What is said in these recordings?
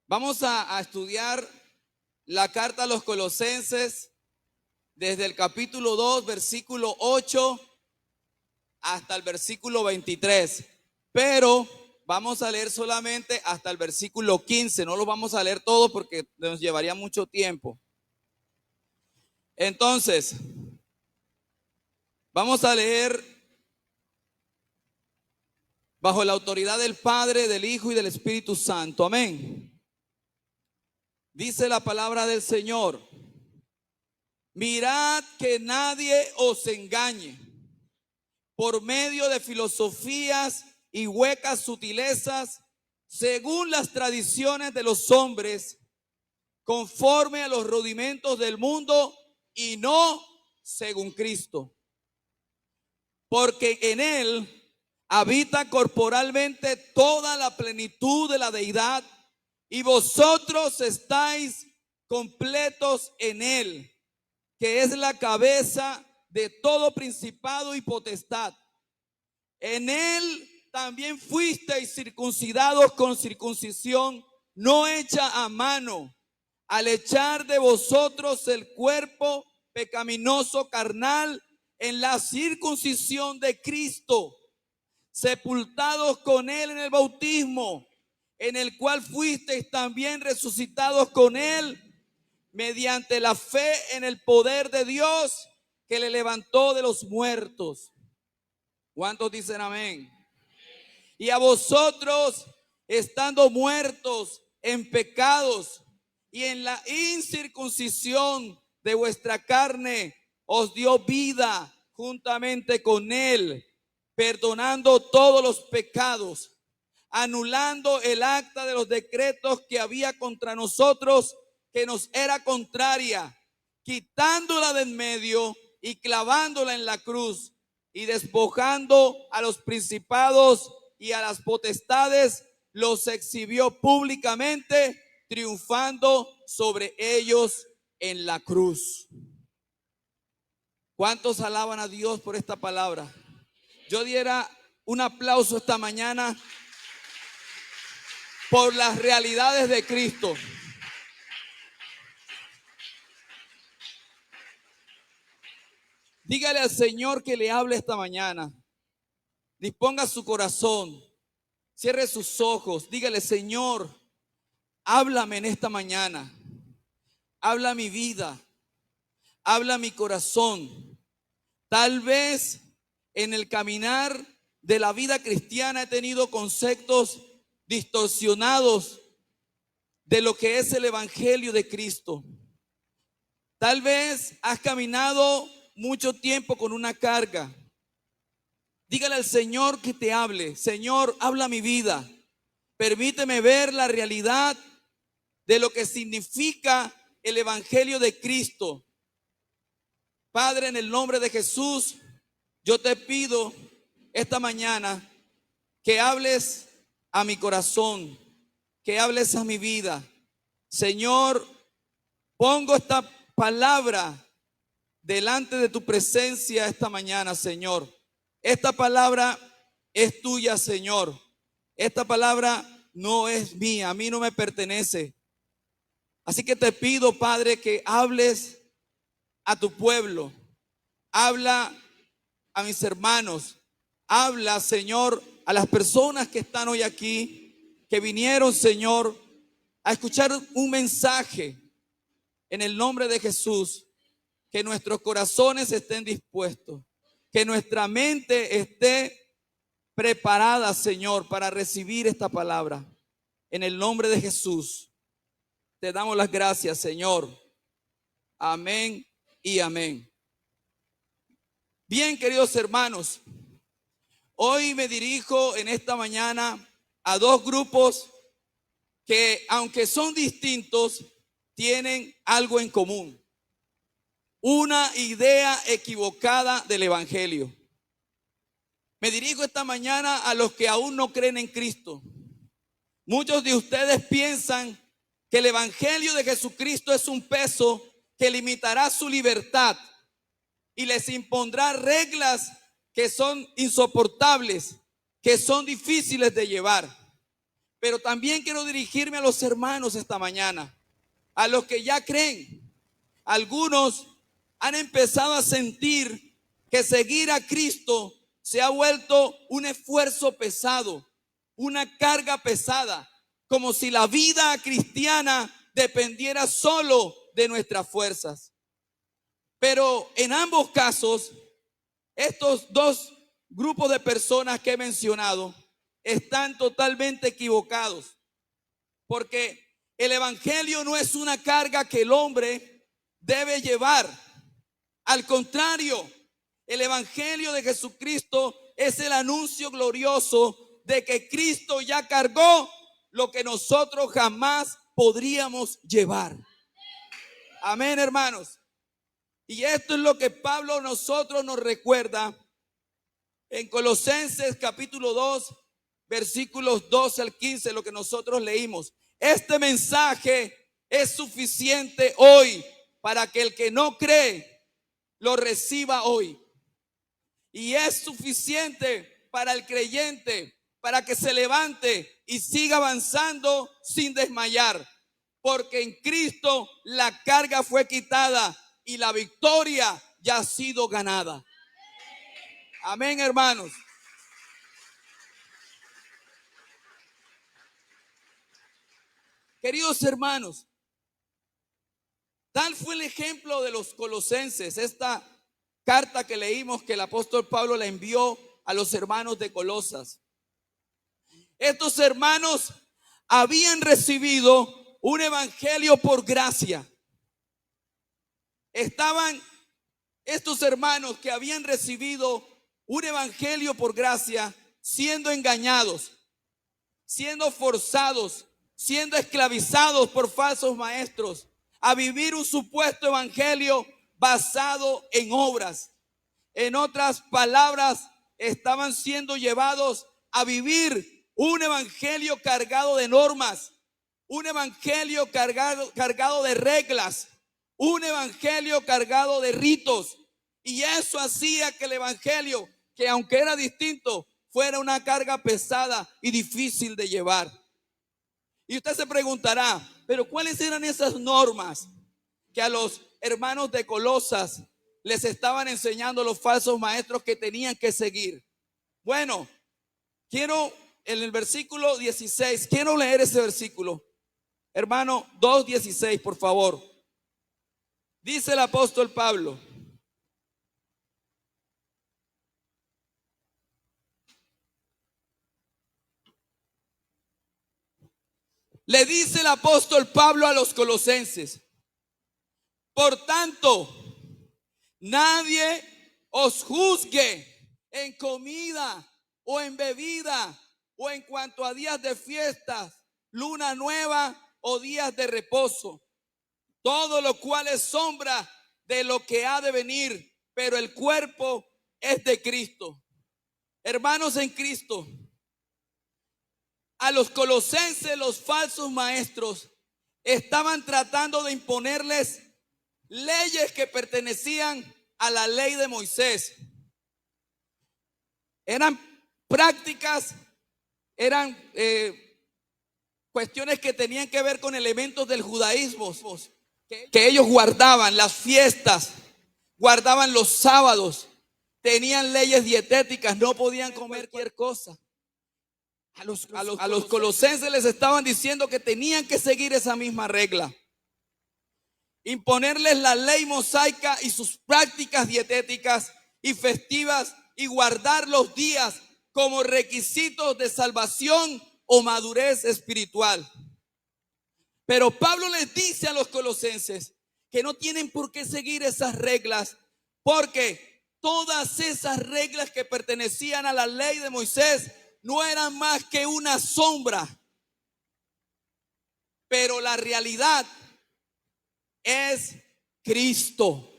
Vamos a estudiar la carta a los Colosenses desde el capítulo 2, versículo 8 hasta el versículo 23. Pero vamos a leer solamente hasta el versículo 15. No lo vamos a leer todo porque nos llevaría mucho tiempo. Entonces, vamos a leer bajo la autoridad del Padre, del Hijo y del Espíritu Santo. Amén. Dice la palabra del Señor: mirad que nadie os engañe por medio de filosofías y huecas sutilezas, según las tradiciones de los hombres, conforme a los rudimentos del mundo y no según Cristo. Porque en él habita corporalmente toda la plenitud de la deidad, y vosotros estáis completos en él, que es la cabeza de todo principado y potestad. En él también fuisteis circuncidados con circuncisión no hecha a mano, al echar de vosotros el cuerpo pecaminoso carnal en la circuncisión de Cristo, sepultados con él en el bautismo, en el cual fuisteis también resucitados con él mediante la fe en el poder de Dios que le levantó de los muertos. ¿Cuántos dicen amén? Y a vosotros, estando muertos en pecados y en la incircuncisión de vuestra carne, os dio vida juntamente con él, perdonando todos los pecados, anulando el acta de los decretos que había contra nosotros, que nos era contraria, quitándola de en medio y clavándola en la cruz, y despojando a los principados y a las potestades, los exhibió públicamente, triunfando sobre ellos en la cruz. ¿Cuántos alaban a Dios por esta palabra? Yo diera un aplauso esta mañana por las realidades de Cristo. Dígale al Señor que le hable esta mañana. Disponga su corazón, cierre sus ojos, dígale: Señor, háblame en esta mañana, habla mi vida, habla mi corazón. Tal vez en el caminar de la vida cristiana he tenido conceptos distorsionados de lo que es el evangelio de Cristo. Tal vez has caminado mucho tiempo con una carga. Dígale al Señor que te hable. Señor, habla mi vida. Permíteme ver la realidad de lo que significa el evangelio de Cristo. Padre, en el nombre de Jesús, yo te pido esta mañana que hables a mi corazón, que hables a mi vida. Señor, pongo esta palabra delante de tu presencia esta mañana, Señor. Esta palabra es tuya, Señor. Esta palabra no es mía, a mí no me pertenece. Así que te pido, Padre, que hables a tu pueblo. Habla a mis hermanos. Habla, Señor, a las personas que están hoy aquí, que vinieron, Señor, a escuchar un mensaje. En el nombre de Jesús, que nuestros corazones estén dispuestos, que nuestra mente esté preparada, Señor, para recibir esta palabra. En el nombre de Jesús, te damos las gracias, Señor. Amén y amén. Bien, queridos hermanos, hoy me dirijo en esta mañana a dos grupos que, aunque son distintos, tienen algo en común: una idea equivocada del evangelio. Me dirijo esta mañana a los que aún no creen en Cristo. Muchos de ustedes piensan que el evangelio de Jesucristo es un peso que limitará su libertad y les impondrá reglas que son insoportables, que son difíciles de llevar. Pero también quiero dirigirme a los hermanos esta mañana, a los que ya creen. Algunos han empezado a sentir que seguir a Cristo se ha vuelto un esfuerzo pesado, una carga pesada, como si la vida cristiana dependiera solo de nuestras fuerzas. Pero en ambos casos, estos dos grupos de personas que he mencionado están totalmente equivocados, porque el evangelio no es una carga que el hombre debe llevar. Al contrario, el evangelio de Jesucristo es el anuncio glorioso de que Cristo ya cargó lo que nosotros jamás podríamos llevar. Amén, hermanos. Y esto es lo que Pablo a nosotros nos recuerda en Colosenses capítulo 2, versículos 12 al 15, lo que nosotros leímos. Este mensaje es suficiente hoy para que el que no cree lo reciba hoy. Y es suficiente para el creyente, para que se levante y siga avanzando sin desmayar. Porque en Cristo la carga fue quitada y la victoria ya ha sido ganada. Amén, hermanos. Queridos hermanos, tal fue el ejemplo de los colosenses. Esta carta que leímos que el apóstol Pablo le envió a los hermanos de Colosas. Estos hermanos habían recibido un evangelio por gracia. Estaban estos hermanos que habían recibido un evangelio por gracia siendo engañados, siendo forzados, siendo esclavizados por falsos maestros a vivir un supuesto evangelio basado en obras. En otras palabras, estaban siendo llevados a vivir un evangelio cargado de normas, un evangelio cargado de reglas, un evangelio cargado de ritos. Y eso hacía que el evangelio, que aunque era distinto, fuera una carga pesada y difícil de llevar. Y usted se preguntará, pero ¿cuáles eran esas normas que a los hermanos de Colosas les estaban enseñando los falsos maestros que tenían que seguir? Bueno, quiero en el versículo 16, quiero leer ese versículo. Hermano, 2:16, por favor. Dice el apóstol Pablo: le dice el apóstol Pablo a los colosenses: por tanto, nadie os juzgue en comida o en bebida o en cuanto a días de fiestas, luna nueva o días de reposo, todo lo cual es sombra de lo que ha de venir, pero el cuerpo es de Cristo. Hermanos en Cristo, a los colosenses los falsos maestros estaban tratando de imponerles leyes que pertenecían a la ley de Moisés. Eran prácticas, eran cuestiones que tenían que ver con elementos del judaísmo, que ellos guardaban, las fiestas, guardaban los sábados, tenían leyes dietéticas, no podían comer cualquier cosa. A los colosenses les estaban diciendo que tenían que seguir esa misma regla. Imponerles la ley mosaica y sus prácticas dietéticas y festivas y guardar los días como requisitos de salvación o madurez espiritual. Pero Pablo les dice a los colosenses que no tienen por qué seguir esas reglas, porque todas esas reglas que pertenecían a la ley de Moisés no eran más que una sombra. Pero la realidad es Cristo.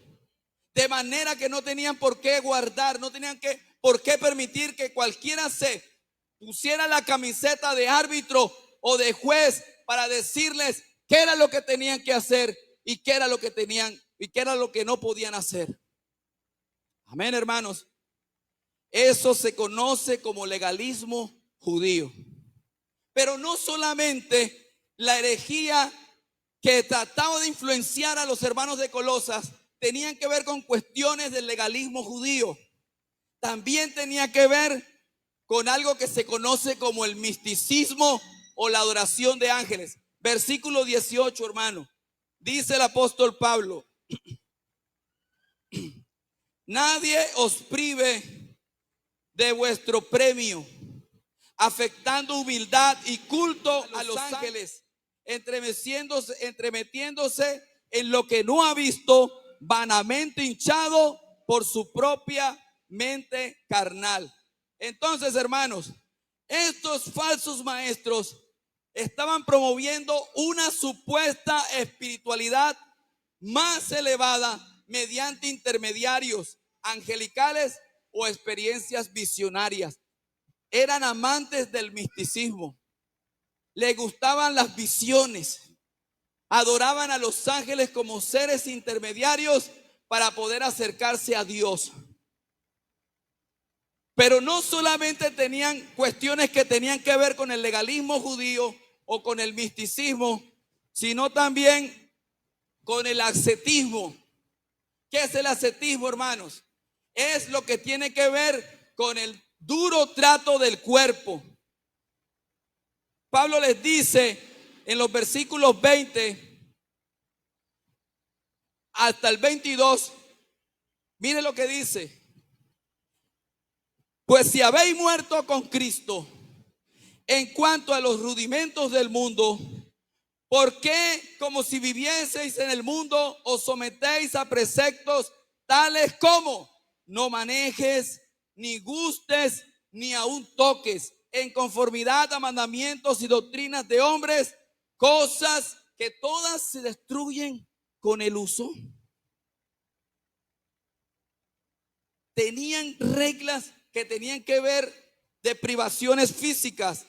De manera que no tenían por qué guardar, no tenían por qué permitir que cualquiera se pusiera la camiseta de árbitro o de juez para decirles qué era lo que tenían que hacer y qué era lo que tenían y qué era lo que no podían hacer. Amén, hermanos. Eso se conoce como legalismo judío. Pero no solamente la herejía que trataba de influenciar a los hermanos de Colosas tenían que ver con cuestiones del legalismo judío. También tenía que ver con algo que se conoce como el misticismo o la adoración de ángeles. Versículo 18, hermano. Dice el apóstol Pablo: nadie os prive de vuestro premio, afectando humildad y culto a los ángeles, entremetiéndose en lo que no ha visto, vanamente hinchado por su propia mente carnal. Entonces, hermanos, estos falsos maestros estaban promoviendo una supuesta espiritualidad más elevada mediante intermediarios angelicales o experiencias visionarias. Eran amantes del misticismo, les gustaban las visiones, adoraban a los ángeles como seres intermediarios para poder acercarse a Dios. Pero no solamente tenían cuestiones que tenían que ver con el legalismo judío o con el misticismo, sino también con el ascetismo. ¿Qué es el ascetismo, hermanos? Es lo que tiene que ver con el duro trato del cuerpo. Pablo les dice en los versículos 20 hasta el 22, mire lo que dice: pues si habéis muerto con Cristo en cuanto a los rudimentos del mundo, ¿por qué, como si vivieseis en el mundo, os sometéis a preceptos tales como no manejes, ni gustes, ni aun toques, en conformidad a mandamientos y doctrinas de hombres, cosas que todas se destruyen con el uso? Tenían reglas que tenían que ver de privaciones físicas.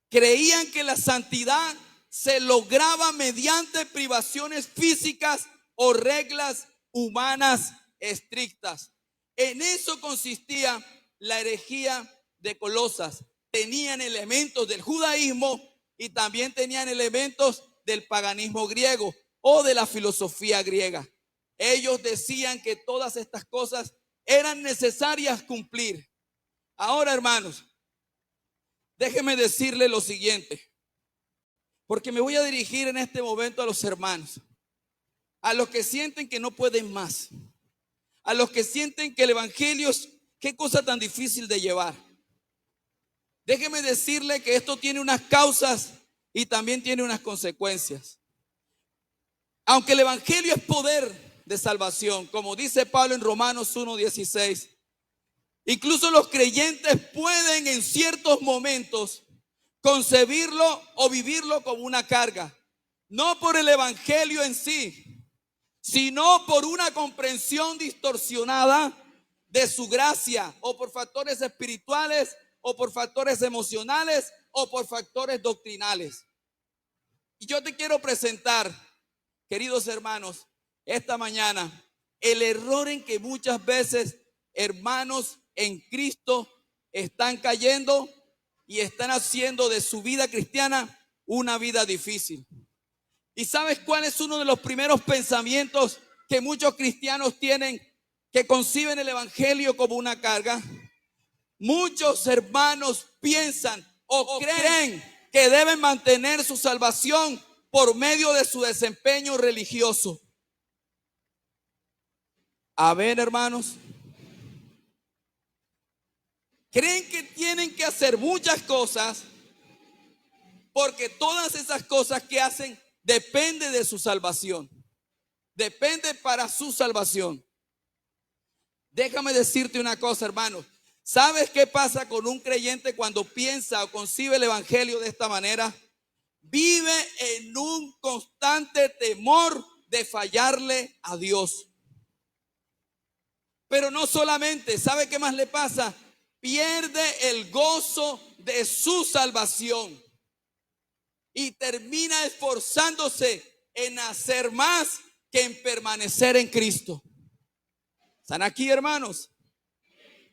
Creían que la santidad se lograba mediante privaciones físicas o reglas humanas estrictas. En eso consistía la herejía de Colosas. Tenían elementos del judaísmo y también tenían elementos del paganismo griego o de la filosofía griega. Ellos decían que todas estas cosas eran necesarias cumplir. Ahora, hermanos, déjenme decirle lo siguiente, porque me voy a dirigir en este momento a los hermanos, a los que sienten que no pueden más, a los que sienten que el evangelio es qué cosa tan difícil de llevar. Déjeme decirle que esto tiene unas causas y también tiene unas consecuencias. Aunque el evangelio es poder de salvación, como dice Pablo en Romanos 1:16, incluso los creyentes pueden en ciertos momentos concebirlo o vivirlo como una carga, no por el evangelio en sí, sino por una comprensión distorsionada de su gracia, o por factores espirituales, o por factores emocionales, o por factores doctrinales. Y yo te quiero presentar, queridos hermanos, esta mañana, el error en que muchas veces hermanos en Cristo están cayendo y están haciendo de su vida cristiana una vida difícil. ¿Y sabes cuál es uno de los primeros pensamientos que muchos cristianos tienen, que conciben el evangelio como una carga? Muchos hermanos piensan o creen que deben mantener su salvación por medio de su desempeño religioso. A ver, hermanos, creen que tienen que hacer muchas cosas porque todas esas cosas que hacen dependen de su salvación, depende para su salvación. Déjame decirte una cosa, hermano. ¿Sabes qué pasa con un creyente cuando piensa o concibe el evangelio de esta manera? Vive en un constante temor de fallarle a Dios. Pero no solamente, ¿sabe qué más le pasa? Pierde el gozo de su salvación y termina esforzándose en hacer más que en permanecer en Cristo. ¿Están aquí, hermanos?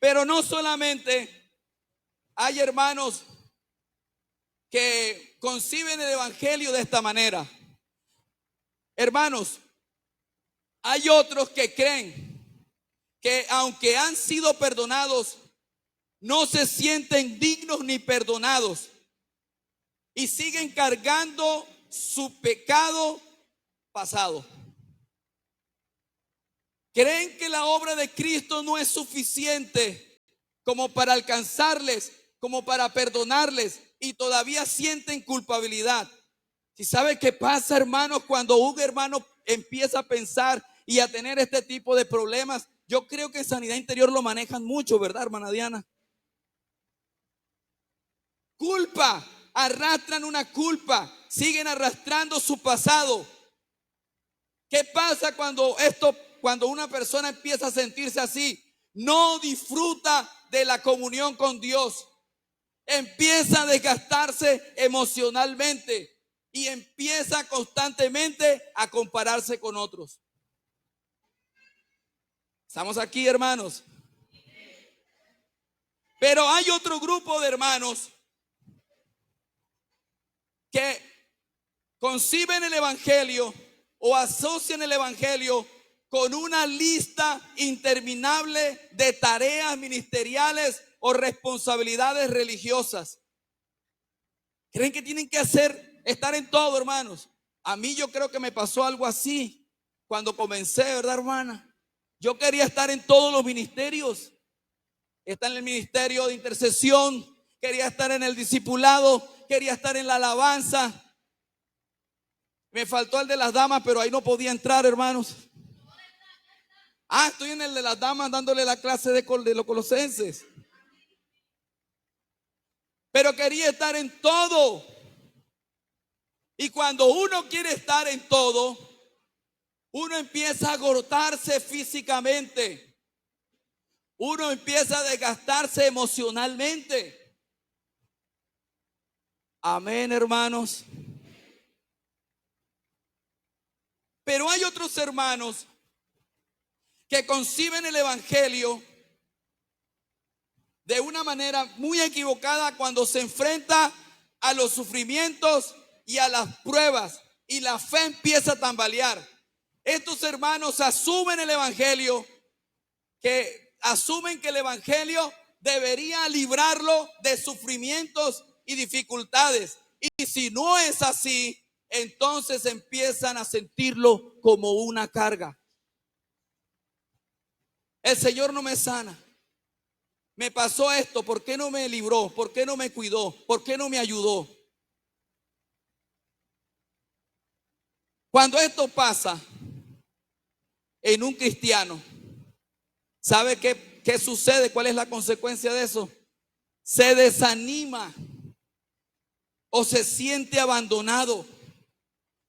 Pero no solamente hay hermanos que conciben el evangelio de esta manera. Hermanos, hay otros que creen que aunque han sido perdonados, no se sienten dignos ni perdonados y siguen cargando su pecado pasado. Creen que la obra de Cristo no es suficiente como para alcanzarles, como para perdonarles, y todavía sienten culpabilidad. ¿Y sabe qué pasa, hermanos? Cuando un hermano empieza a pensar y a tener este tipo de problemas, yo creo que en sanidad interior lo manejan mucho, ¿verdad, hermana Diana? Culpa, arrastran una culpa, siguen arrastrando su pasado. ¿Qué pasa cuando una persona empieza a sentirse así? No disfruta de la comunión con Dios. Empieza a desgastarse emocionalmente y empieza constantemente a compararse con otros. ¿Estamos aquí, hermanos? Pero hay otro grupo de hermanos que conciben el evangelio o asocian el evangelio con una lista interminable de tareas ministeriales o responsabilidades religiosas. Creen que tienen que estar en todo, hermanos. A mí yo creo que me pasó algo así cuando comencé, ¿verdad, hermana? Yo quería estar en todos los ministerios. Estar en el ministerio de intercesión, quería estar en el discipulado, quería estar en la alabanza. Me faltó el de las damas, pero ahí no podía entrar, hermanos. Estoy en el de las damas dándole la clase de los colosenses. Pero quería estar en todo. Y cuando uno quiere estar en todo, uno empieza a agotarse físicamente. Uno empieza a desgastarse emocionalmente. Amén, hermanos. Pero hay otros hermanos que conciben el evangelio de una manera muy equivocada cuando se enfrenta a los sufrimientos y a las pruebas y la fe empieza a tambalear. Estos hermanos asumen el evangelio, asumen que el evangelio debería librarlo de sufrimientos y dificultades. Y si no es así, entonces empiezan a sentirlo como una carga. El Señor no me sana. Me pasó esto, ¿por qué no me libró? ¿Por qué no me cuidó? ¿Por qué no me ayudó? Cuando esto pasa en un cristiano, ¿sabe qué sucede? ¿Cuál es la consecuencia de eso? Se desanima o se siente abandonado.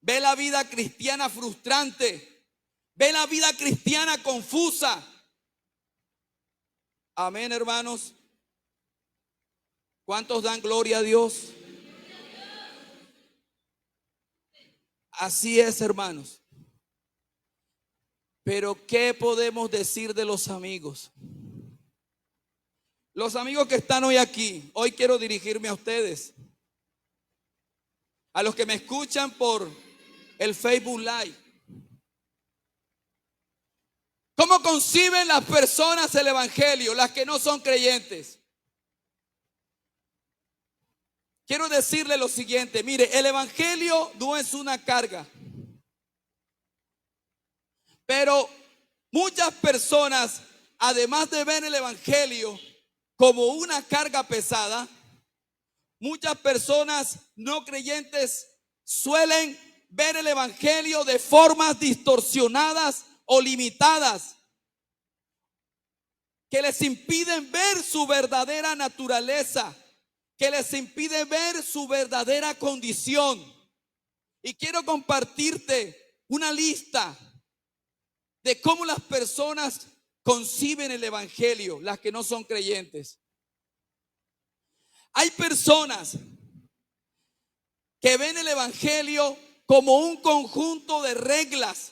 Ve la vida cristiana frustrante. Ve la vida cristiana confusa. Amén, hermanos. ¿Cuántos dan gloria a Dios? Así es, hermanos. Pero ¿qué podemos decir de los amigos? Los amigos que están hoy aquí, hoy quiero dirigirme a ustedes. A los que me escuchan por el Facebook Live. ¿Cómo conciben las personas el evangelio, las que no son creyentes? Quiero decirle lo siguiente, mire, el evangelio no es una carga. Pero muchas personas, además de ver el evangelio como una carga pesada, muchas personas no creyentes suelen ver el evangelio de formas distorsionadas o limitadas que les impiden ver su verdadera naturaleza, que les impide ver su verdadera condición. Y quiero compartirte una lista de cómo las personas conciben el evangelio, las que no son creyentes. Hay personas que ven el evangelio como un conjunto de reglas,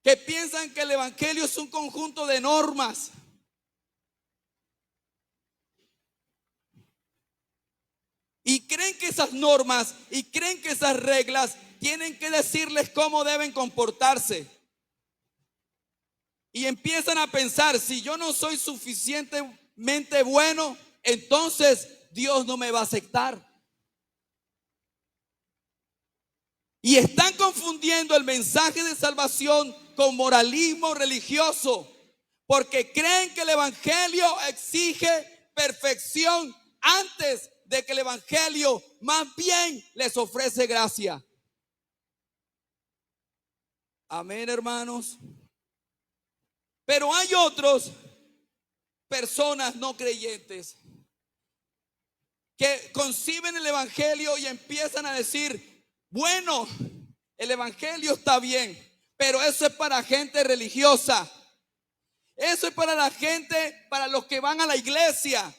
que piensan que el evangelio es un conjunto de normas. Y creen que esas normas y creen que esas reglas tienen que decirles cómo deben comportarse. Y empiezan a pensar, si yo no soy suficientemente bueno, entonces Dios no me va a aceptar. Y están confundiendo el mensaje de salvación con moralismo religioso, porque creen que el evangelio exige perfección antes de que el evangelio más bien les ofrece gracia. Amén, hermanos. Pero hay otros personas no creyentes que conciben el evangelio y empiezan a decir, bueno, el evangelio está bien, pero eso es para gente religiosa. Eso es para la gente, para los que van a la iglesia.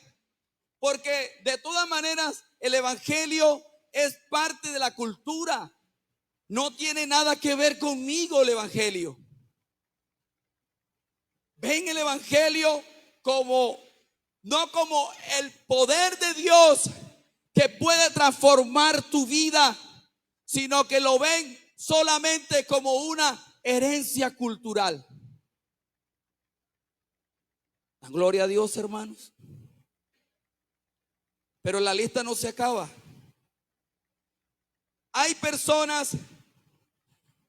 Porque de todas maneras el evangelio es parte de la cultura. No tiene nada que ver conmigo el evangelio. Ven el evangelio como, no como el poder de Dios que puede transformar tu vida, sino que lo ven solamente como una herencia cultural. Gloria a Dios, hermanos. Pero la lista no se acaba. Hay personas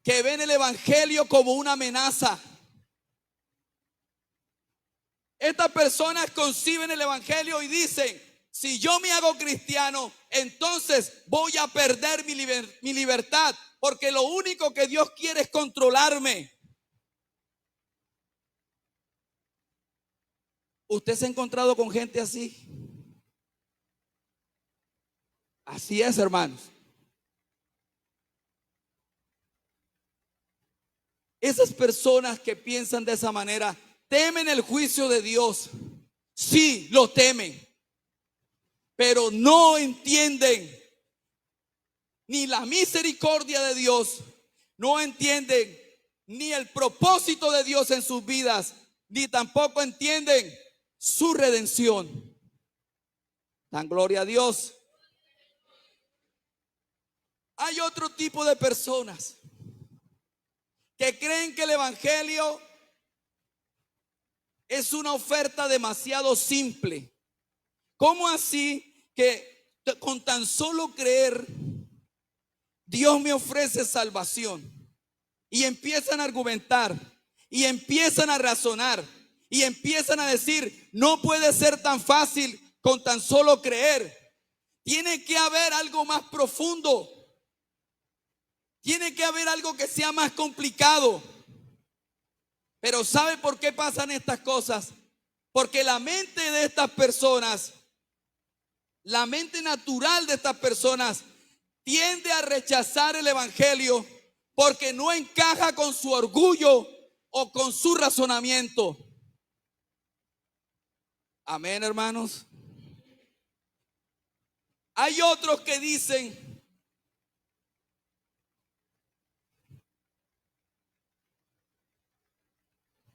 que ven el evangelio como una amenaza. Estas personas conciben el evangelio y dicen, si yo me hago cristiano, entonces voy a perder mi libertad, porque lo único que Dios quiere es controlarme. ¿Usted se ha encontrado con gente así? Así es, hermanos. Esas personas que piensan de esa manera temen el juicio de Dios. Sí, lo temen, pero no entienden ni la misericordia de Dios, no entienden ni el propósito de Dios en sus vidas, ni tampoco entienden su redención. Dan gloria a Dios. Hay otro tipo de personas que creen que el evangelio es una oferta demasiado simple. ¿Cómo así que con tan solo creer Dios me ofrece salvación? Y empiezan a argumentar y empiezan a razonar y empiezan a decir, no puede ser tan fácil con tan solo creer. Tiene que haber algo más profundo. Tiene que haber algo que sea más complicado. Pero ¿sabe por qué pasan estas cosas? Porque la mente de estas personas, la mente natural de estas personas, tiende a rechazar el evangelio porque no encaja con su orgullo o con su razonamiento. Amén, hermanos. Hay otros que dicen,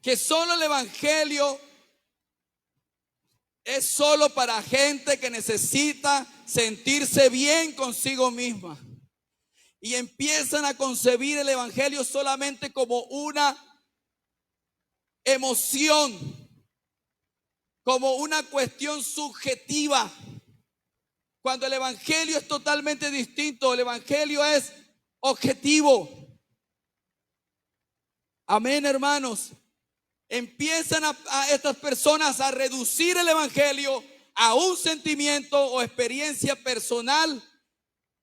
que solo el evangelio es solo para gente que necesita sentirse bien consigo misma. Y empiezan a concebir el evangelio solamente como una emoción, como una cuestión subjetiva. Cuando el evangelio es totalmente distinto, el evangelio es objetivo. Amén, hermanos. Empiezan a estas personas a reducir el evangelio a un sentimiento o experiencia personal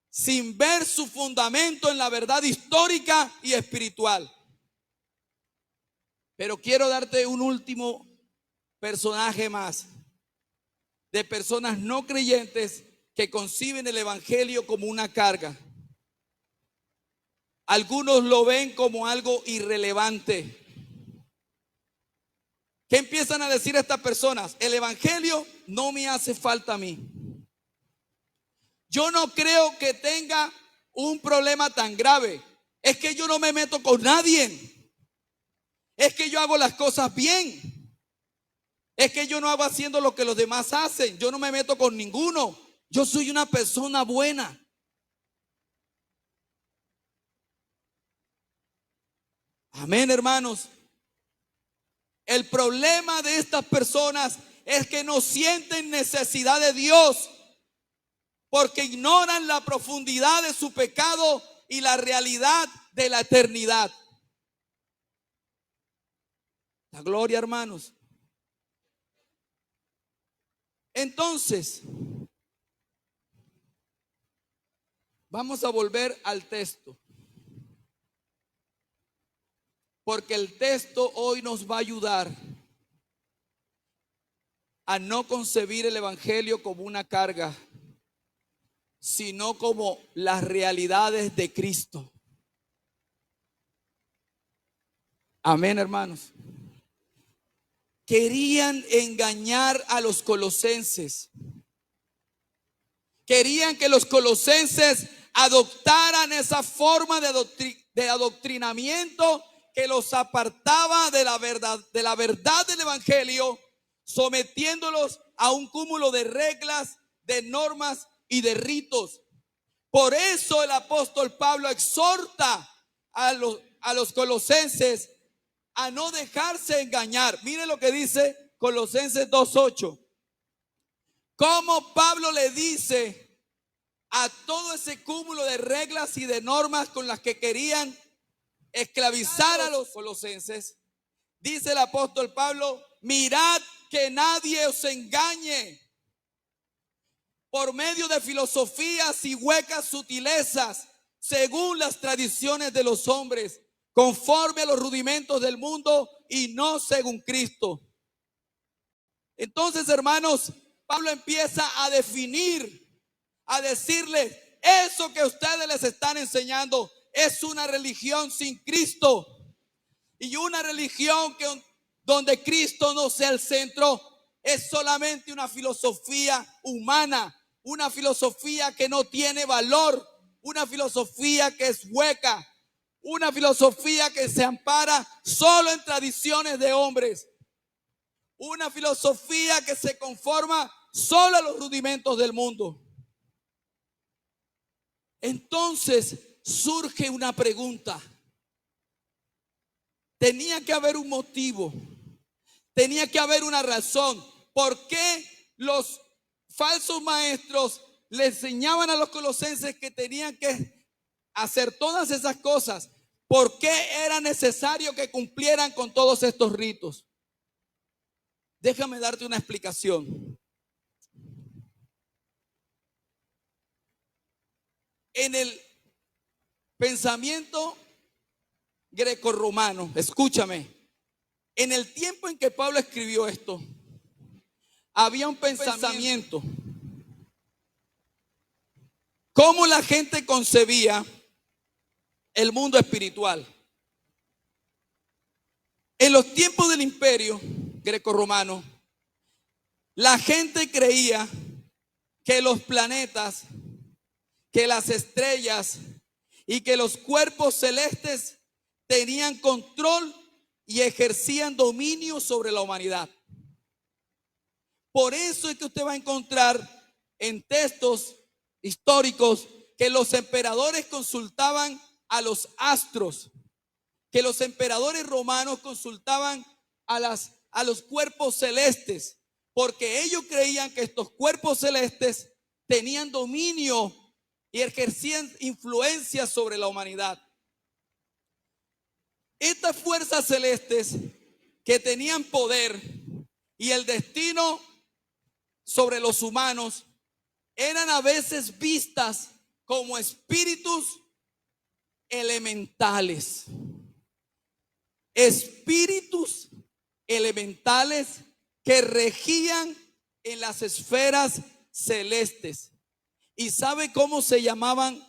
sin ver su fundamento en la verdad histórica y espiritual. Pero quiero darte un último personaje más de personas no creyentes que conciben el evangelio como una carga. Algunos lo ven como algo irrelevante. ¿Qué empiezan a decir estas personas? El evangelio no me hace falta a mí. Yo no creo que tenga un problema tan grave. Es que yo no me meto con nadie. Es que yo hago las cosas bien. Es que yo no hago haciendo lo que los demás hacen. Yo no me meto con ninguno. Yo soy una persona buena. Amén, hermanos. El problema de estas personas es que no sienten necesidad de Dios porque ignoran la profundidad de su pecado y la realidad de la eternidad. La gloria, hermanos. Entonces, vamos a volver al texto, porque el texto hoy nos va a ayudar a no concebir el evangelio como una carga, sino como las realidades de Cristo. Amén, hermanos. Querían engañar a los colosenses. Querían que los colosenses adoptaran esa forma de adoctrinamiento que los apartaba de la verdad del evangelio, sometiéndolos a un cúmulo de reglas, de normas y de ritos. Por eso el apóstol Pablo exhorta a los colosenses a no dejarse engañar. Mire lo que dice Colosenses 2:8. Como Pablo le dice a todo ese cúmulo de reglas y de normas con las que querían esclavizar a los colosenses, dice el apóstol Pablo: mirad que nadie os engañe por medio de filosofías y huecas sutilezas, según las tradiciones de los hombres, conforme a los rudimentos del mundo y no según Cristo. Entonces, hermanos, Pablo empieza a definir, a decirles: eso que ustedes les están enseñando es una religión sin Cristo, y una religión donde Cristo no sea el centro es solamente una filosofía humana, una filosofía que no tiene valor, una filosofía que es hueca, una filosofía que se ampara solo en tradiciones de hombres, una filosofía que se conforma solo a los rudimentos del mundo. Entonces surge una pregunta. Tenía que haber un motivo, tenía que haber una razón. ¿Por qué los falsos maestros le enseñaban a los colosenses que tenían que hacer todas esas cosas? ¿Por qué era necesario que cumplieran con todos estos ritos? Déjame darte una explicación. En el pensamiento grecorromano, escúchame, en el tiempo en que Pablo escribió esto, había un pensamiento. ¿Cómo la gente concebía el mundo espiritual? En los tiempos del imperio grecorromano, la gente creía que los planetas, que las estrellas y que los cuerpos celestes tenían control y ejercían dominio sobre la humanidad. Por eso es que usted va a encontrar en textos históricos que los emperadores consultaban a los astros, que los emperadores romanos consultaban a los cuerpos celestes, porque ellos creían que estos cuerpos celestes tenían dominio y ejercían influencia sobre la humanidad. Estas fuerzas celestes que tenían poder y el destino sobre los humanos eran a veces vistas como espíritus elementales. Espíritus elementales que regían en las esferas celestes. ¿Y sabe cómo se llamaban?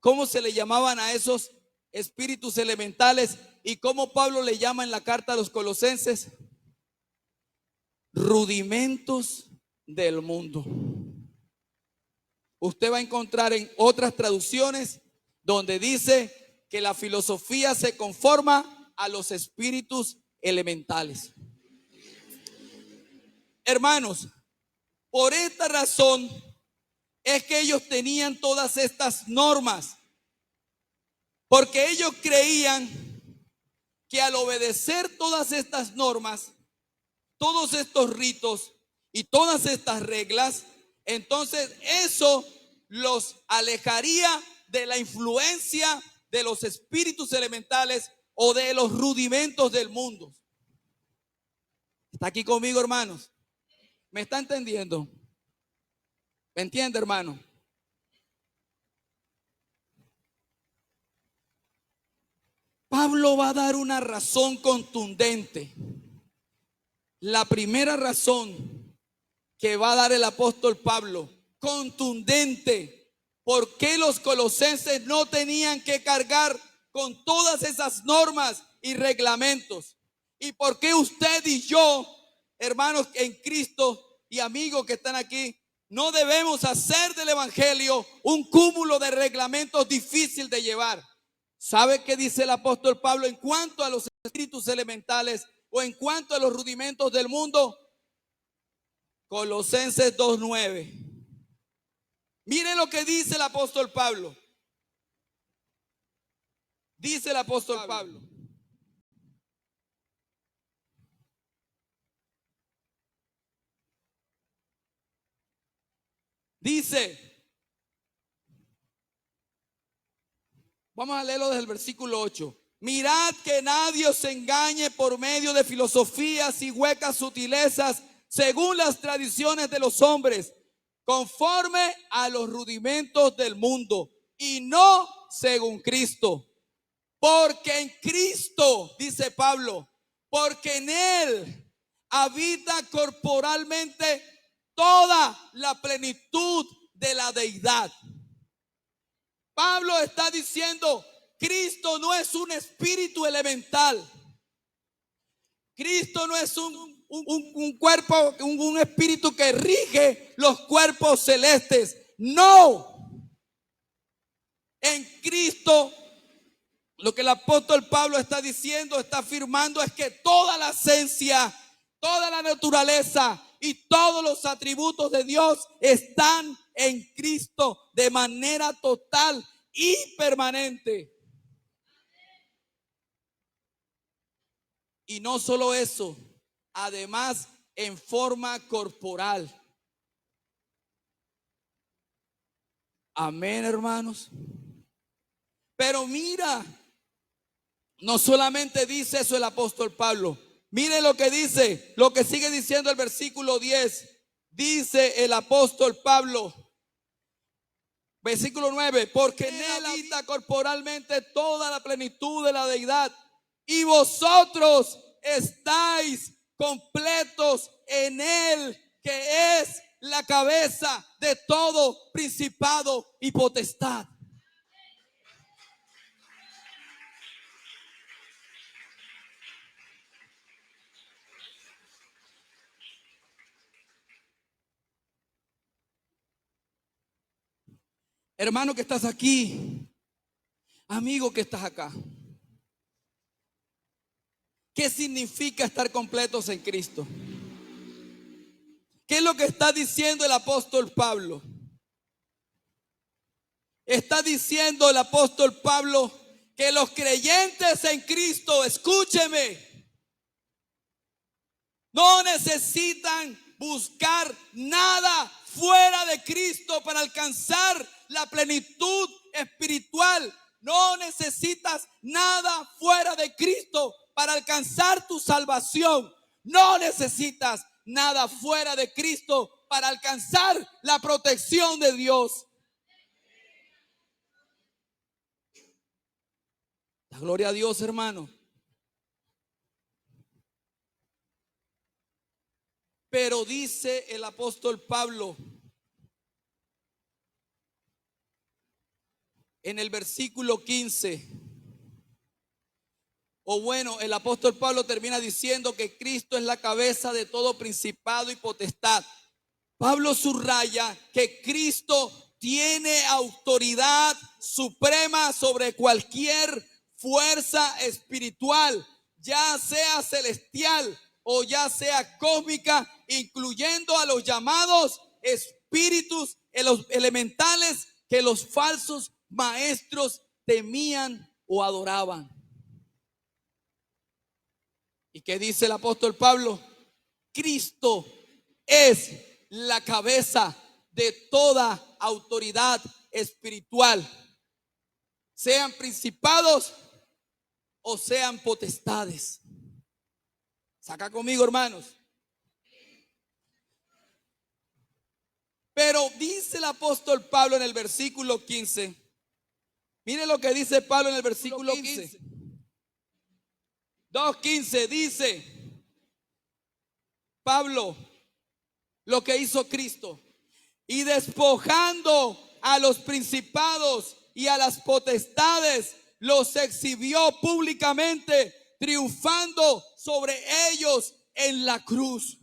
¿Cómo se le llamaban a esos espíritus elementales? ¿Y cómo Pablo le llama en la carta a los colosenses? Rudimentos del mundo. Usted va a encontrar en otras traducciones donde dice que la filosofía se conforma a los espíritus elementales. Hermanos, por esta razón es que ellos tenían todas estas normas, porque ellos creían que al obedecer todas estas normas, todos estos ritos y todas estas reglas, entonces eso los alejaría de la influencia de los espíritus elementales o de los rudimentos del mundo. ¿Está aquí conmigo, hermanos? ¿Me está entendiendo? ¿Me entiende, hermano? Pablo va a dar una razón contundente. La primera razón que va a dar el apóstol Pablo, contundente, ¿por qué los colosenses no tenían que cargar con todas esas normas y reglamentos? ¿Y por qué usted y yo, hermanos en Cristo y amigos que están aquí, no debemos hacer del evangelio un cúmulo de reglamentos difícil de llevar? ¿Sabe qué dice el apóstol Pablo en cuanto a los espíritus elementales o en cuanto a los rudimentos del mundo? Colosenses 2:9. Mire lo que dice el apóstol Pablo. Dice el apóstol Pablo. Dice, vamos a leerlo desde el versículo 8. Mirad que nadie os engañe por medio de filosofías y huecas sutilezas, según las tradiciones de los hombres, conforme a los rudimentos del mundo, y no según Cristo. Porque en Cristo, dice Pablo, porque en Él habita corporalmente toda la plenitud de la deidad. Pablo está diciendo, Cristo no es un espíritu elemental. Cristo no es un cuerpo, un espíritu que rige los cuerpos celestes. No. En Cristo, lo que el apóstol Pablo está diciendo, está afirmando, es que toda la esencia, toda la naturaleza y todos los atributos de Dios están en Cristo de manera total y permanente. Y no solo eso, además en forma corporal. Amén, hermanos. Pero mira, no solamente dice eso el apóstol Pablo. Mire lo que dice, lo que sigue diciendo el versículo 10. Dice el apóstol Pablo, versículo 9, porque en él habita corporalmente toda la plenitud de la deidad, y vosotros estáis completos en él, que es la cabeza de todo principado y potestad. Hermano que estás aquí, amigo que estás acá, ¿qué significa estar completos en Cristo? ¿Qué es lo que está diciendo el apóstol Pablo? Está diciendo el apóstol Pablo que los creyentes en Cristo, escúcheme, no necesitan buscar nada fuera de Cristo para alcanzar la plenitud espiritual. No necesitas nada fuera de Cristo para alcanzar tu salvación. No necesitas nada fuera de Cristo para alcanzar la protección de Dios. La gloria a Dios, hermano. Pero dice el apóstol Pablo en el versículo 15, o bueno, el apóstol Pablo termina diciendo que Cristo es la cabeza de todo principado y potestad. Pablo subraya que Cristo tiene autoridad suprema sobre cualquier fuerza espiritual, ya sea celestial o ya sea cósmica, incluyendo a los llamados espíritus los elementales que los falsos maestros temían o adoraban. ¿Y qué dice el apóstol Pablo? Cristo es la cabeza de toda autoridad espiritual, sean principados o sean potestades. Saca conmigo, hermanos. Pero dice el apóstol Pablo en el versículo 15. Mire lo que dice Pablo en el versículo 15. 2:15 dice Pablo lo que hizo Cristo. Y despojando a los principados y a las potestades, los exhibió públicamente, triunfando sobre ellos en la cruz.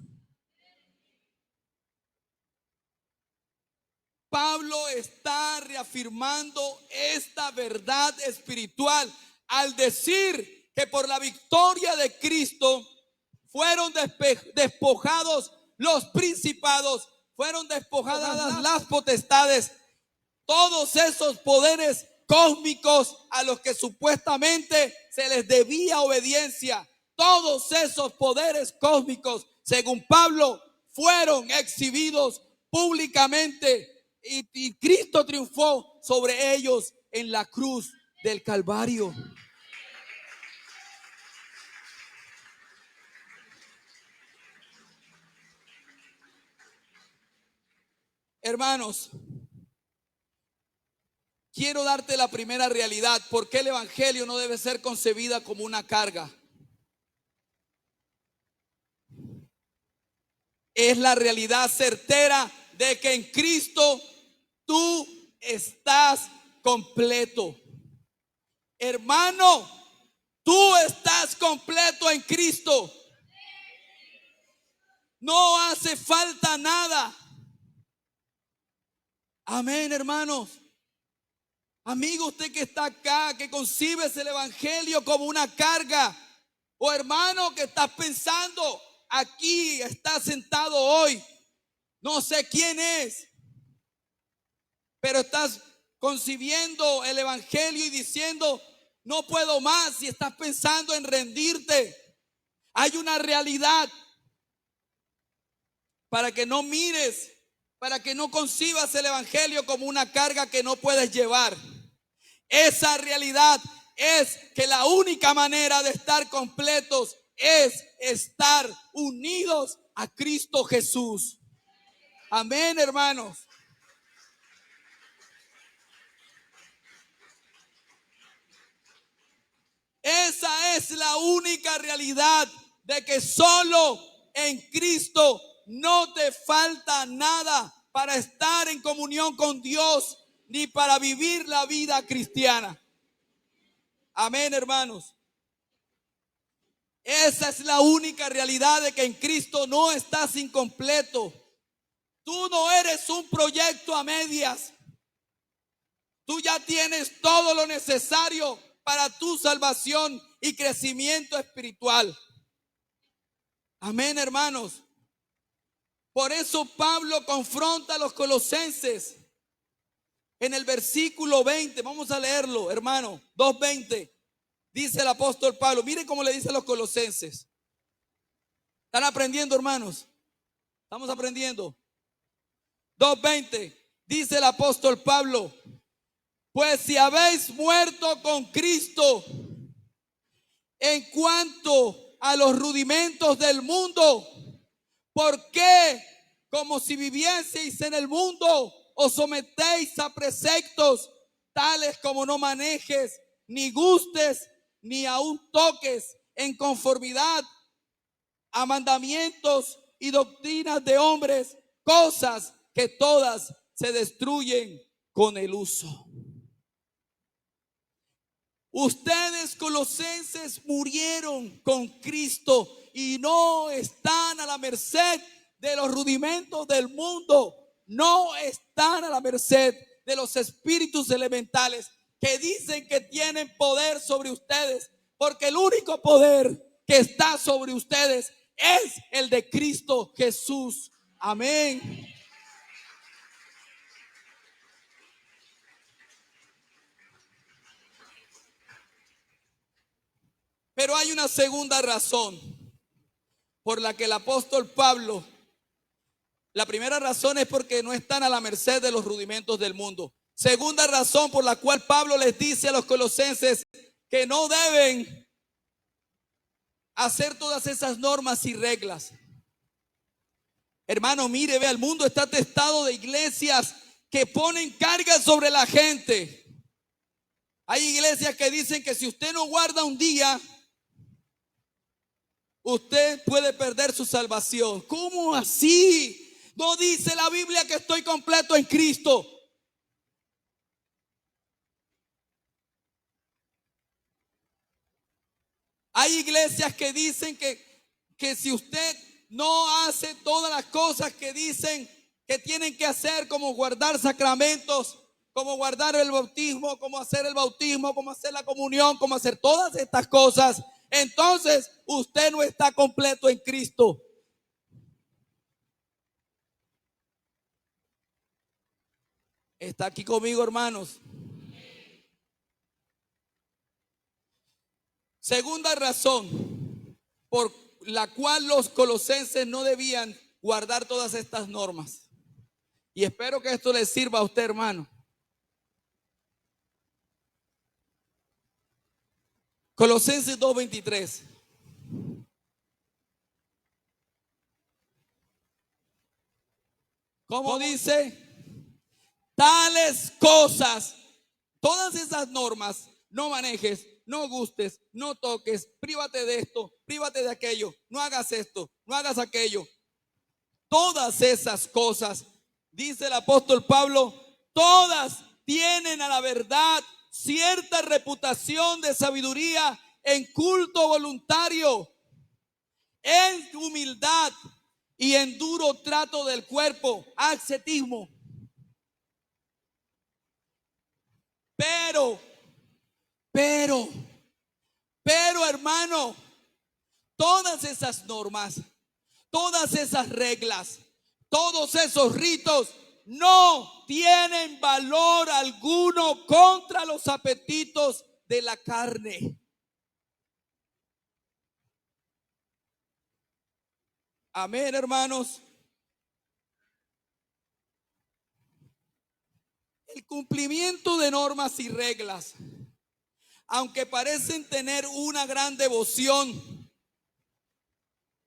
Pablo está reafirmando esta verdad espiritual al decir que por la victoria de Cristo fueron despojados los principados, fueron despojadas las potestades, todos esos poderes cósmicos a los que supuestamente se les debía obediencia. Todos esos poderes cósmicos, según Pablo, fueron exhibidos públicamente y Cristo triunfó sobre ellos en la cruz del Calvario. Hermanos, quiero darte la primera realidad. ¿Por qué el evangelio no debe ser concebida como una carga? Es la realidad certera de que en Cristo tú estás completo. Hermano, tú estás completo en Cristo. No hace falta nada. Amén, hermanos. Amigo, usted que está acá, que concibes el evangelio como una carga, o hermano que estás pensando, aquí está sentado hoy, no sé quién es, pero estás concibiendo el evangelio y diciendo, no puedo más, y estás pensando en rendirte. Hay una realidad para que no mires, para que no concibas el evangelio como una carga que no puedes llevar. Esa realidad es que la única manera de estar completos es estar unidos a Cristo Jesús. Amén, hermanos. Esa es la única realidad de que solo en Cristo no te falta nada para estar en comunión con Dios ni para vivir la vida cristiana. Amén, hermanos. Esa es la única realidad de que en Cristo no estás incompleto. Tú no eres un proyecto a medias. Tú ya tienes todo lo necesario para tu salvación y crecimiento espiritual. Amén, hermanos. Por eso Pablo confronta a los colosenses en el versículo 20. Vamos a leerlo, hermano. 2:20. Dice el apóstol Pablo. Miren cómo le dice a los colosenses. ¿Están aprendiendo, hermanos? Estamos aprendiendo. 2:20. Dice el apóstol Pablo. Pues si habéis muerto con Cristo en cuanto a los rudimentos del mundo, ¿por qué, como si vivieseis en el mundo, os sometéis a preceptos tales como no manejes, ni gustes, ni aun toques en conformidad a mandamientos y doctrinas de hombres, cosas que todas se destruyen con el uso? Ustedes, colosenses, murieron con Cristo y no están a la merced de los rudimentos del mundo. No están a la merced de los espíritus elementales que dicen que tienen poder sobre ustedes, porque el único poder que está sobre ustedes es el de Cristo Jesús. Amén. Pero hay una segunda razón por la que el apóstol Pablo, la primera razón es porque no están a la merced de los rudimentos del mundo. Segunda razón por la cual Pablo les dice a los colosenses que no deben hacer todas esas normas y reglas. Hermano, mire, vea, el mundo está atestado de iglesias que ponen cargas sobre la gente. Hay iglesias que dicen que si usted no guarda un día, usted puede perder su salvación. ¿Cómo así? No dice la Biblia que estoy completo en Cristo. Hay iglesias que dicen que si usted no hace todas las cosas que dicen que tienen que hacer, como guardar sacramentos, como guardar el bautismo, como hacer el bautismo, como hacer la comunión, como hacer todas estas cosas, entonces usted no está completo en Cristo. ¿Está aquí conmigo, hermanos? Segunda razón por la cual los colosenses no debían guardar todas estas normas. Y espero que esto le sirva a usted, hermano. Colosenses 2:23. ¿Cómo dice? Tales cosas, todas esas normas, no manejes, no gustes, no toques, prívate de esto, prívate de aquello, no hagas esto, no hagas aquello. Todas esas cosas, dice el apóstol Pablo, todas tienen a la verdad cierta reputación de sabiduría en culto voluntario, en humildad y en duro trato del cuerpo, ascetismo. Pero, hermano, todas esas normas, todas esas reglas, todos esos ritos no tienen valor alguno contra los apetitos de la carne. Amén, hermanos. El cumplimiento de normas y reglas, aunque parecen tener una gran devoción,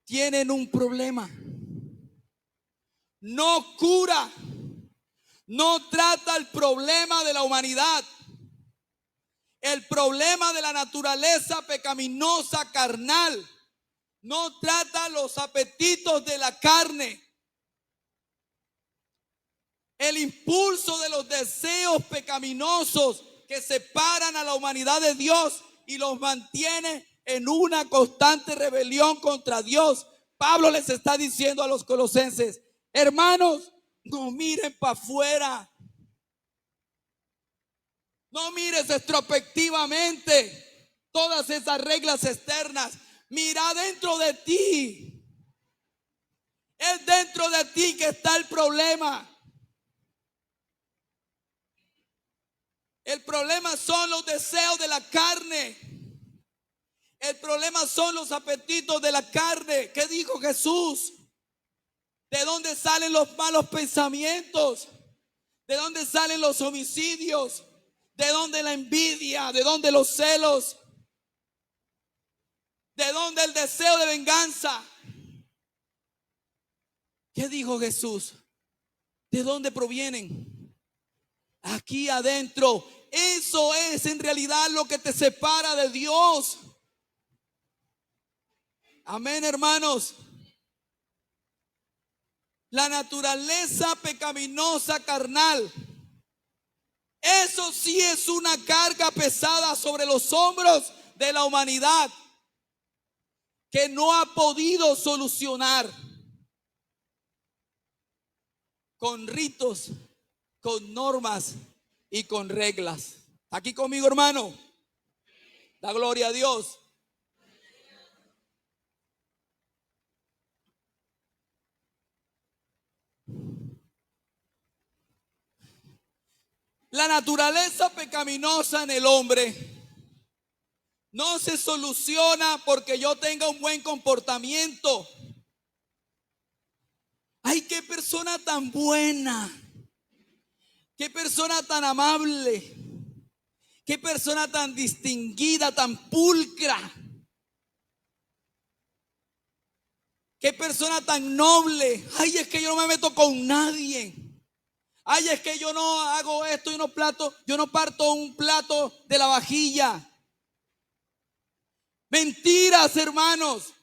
tienen un problema. No cura, no trata el problema de la humanidad, el problema de la naturaleza pecaminosa carnal. No trata los apetitos de la carne, el impulso de los deseos pecaminosos que separan a la humanidad de Dios y los mantiene en una constante rebelión contra Dios. Pablo les está diciendo a los colosenses, hermanos, no miren para afuera, no mires extrospectivamente todas esas reglas externas, mira dentro de ti. Es dentro de ti que está el problema. El problema son los deseos de la carne. El problema son los apetitos de la carne. ¿Qué dijo Jesús? ¿De dónde salen los malos pensamientos? ¿De dónde salen los homicidios? ¿De dónde la envidia? ¿De dónde los celos? ¿De dónde el deseo de venganza? ¿Qué dijo Jesús? ¿De dónde provienen? Aquí adentro. Eso es en realidad lo que te separa de Dios. Amén, hermanos. La naturaleza pecaminosa carnal, eso sí es una carga pesada sobre los hombros de la humanidad que no ha podido solucionar con ritos, con normas y con reglas. Aquí conmigo, hermano. Da gloria a Dios. La naturaleza pecaminosa en el hombre No se soluciona porque yo tenga un buen comportamiento. Ay, qué persona tan buena. Qué persona tan amable. Qué persona tan distinguida, tan pulcra. Qué persona tan noble. Ay, es que yo no me meto con nadie. Ay, es que yo no hago esto y yo no parto un plato de la vajilla. Mentiras, hermanos.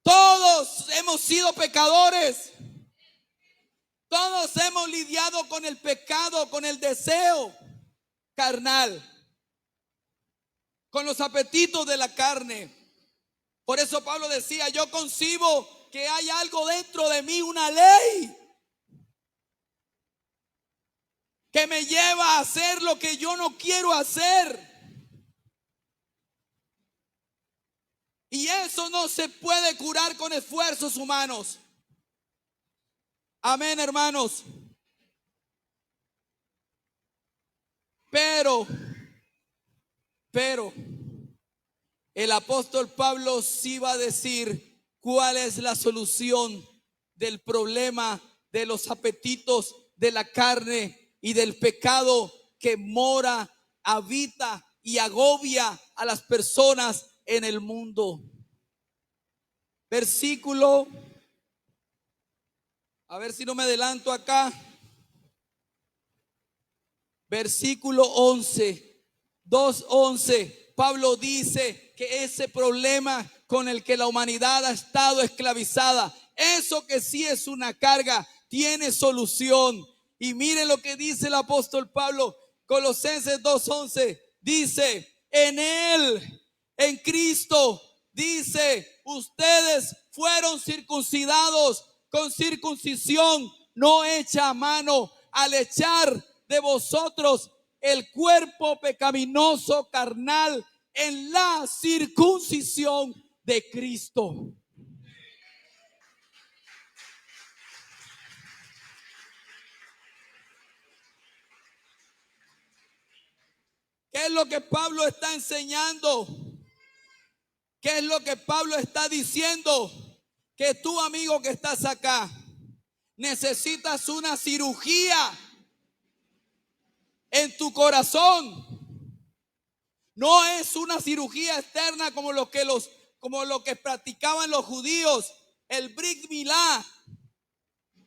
Todos hemos sido pecadores. Todos hemos lidiado con el pecado, con el deseo carnal, con los apetitos de la carne. Por eso Pablo decía, yo concibo que hay algo dentro de mí, una ley, que me lleva a hacer lo que yo no quiero hacer. Y eso no se puede curar con esfuerzos humanos. Amén, hermanos. Pero el apóstol Pablo sí va a decir cuál es la solución del problema de los apetitos de la carne y del pecado que mora, habita y agobia a las personas en el mundo. Versículo, a ver si no me adelanto acá. Versículo 11, 2:11, Pablo dice que ese problema con el que la humanidad ha estado esclavizada, eso que sí es una carga, tiene solución. Y miren lo que dice el apóstol Pablo, Colosenses 2:11, dice, en él, en Cristo, dice, ustedes fueron circuncidados con circuncisión no hecha a mano, al echar de vosotros el cuerpo pecaminoso carnal en la circuncisión de Cristo. ¿Qué es lo que Pablo está enseñando? ¿Qué es lo que Pablo está diciendo? Que tú, amigo que estás acá, necesitas una cirugía en tu corazón. No es una cirugía externa como lo que practicaban los judíos, el Brit Milá.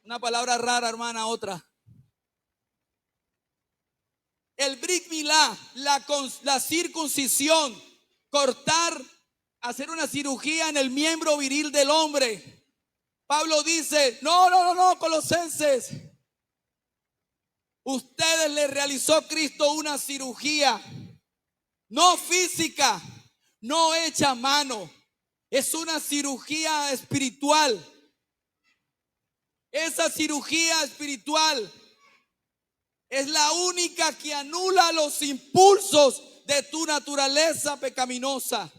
Una palabra rara, hermana, otra. El Brit Milá, la circuncisión, cortar, hacer una cirugía en el miembro viril del hombre. Pablo dice, no, Colosenses. Ustedes le realizó Cristo una cirugía, no física, no hecha a mano. Es una cirugía espiritual. Esa cirugía espiritual es la única que anula los impulsos de tu naturaleza pecaminosa.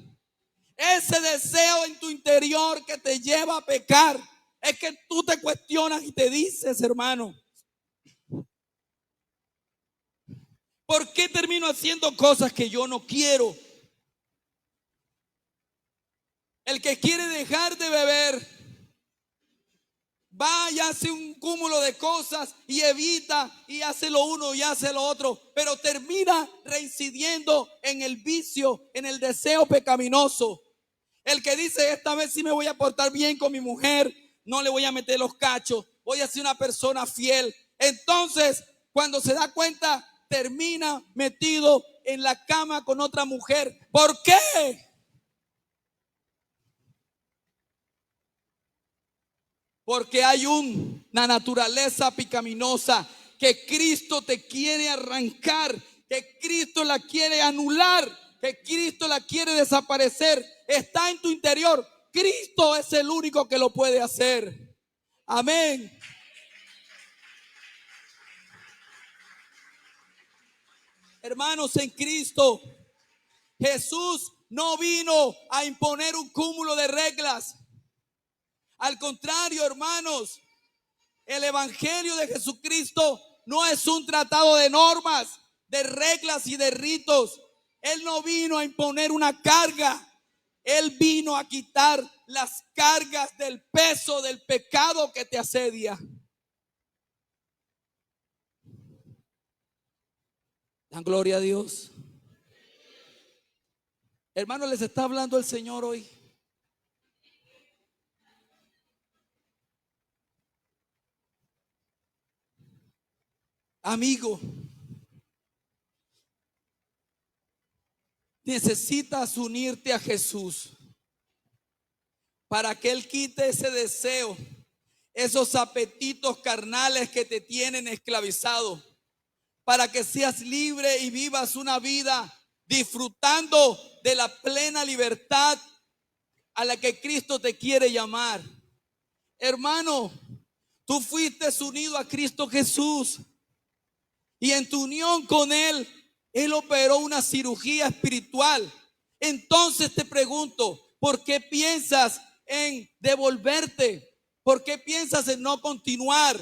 Ese deseo en tu interior que te lleva a pecar, es que tú te cuestionas y te dices, hermano, ¿por qué termino haciendo cosas que yo no quiero? El que quiere dejar de beber va y hace un cúmulo de cosas y evita y hace lo uno y hace lo otro, pero termina reincidiendo en el vicio, en el deseo pecaminoso. El que dice, esta vez sí me voy a portar bien con mi mujer, no le voy a meter los cachos, voy a ser una persona fiel. Entonces, cuando se da cuenta, termina metido en la cama con otra mujer. ¿Por qué? Porque hay una naturaleza pecaminosa que Cristo te quiere arrancar, que Cristo la quiere anular, que Cristo la quiere desaparecer. Está en tu interior. Cristo es el único que lo puede hacer. Amén. Hermanos, en Cristo, Jesús no vino a imponer un cúmulo de reglas. Al contrario, hermanos, el evangelio de Jesucristo no es un tratado de normas, de reglas y de ritos. Él no vino a imponer una carga. Él vino a quitar las cargas del peso del pecado que te asedia. Dan gloria a Dios. Hermanos, les está hablando el Señor hoy. Amigo, necesitas unirte a Jesús para que Él quite ese deseo, esos apetitos carnales que te tienen esclavizado, para que seas libre y vivas una vida disfrutando de la plena libertad a la que Cristo te quiere llamar. Hermano, tú fuiste unido a Cristo Jesús y en tu unión con Él, Él operó una cirugía espiritual. Entonces te pregunto, ¿por qué piensas en devolverte? ¿Por qué piensas en no continuar?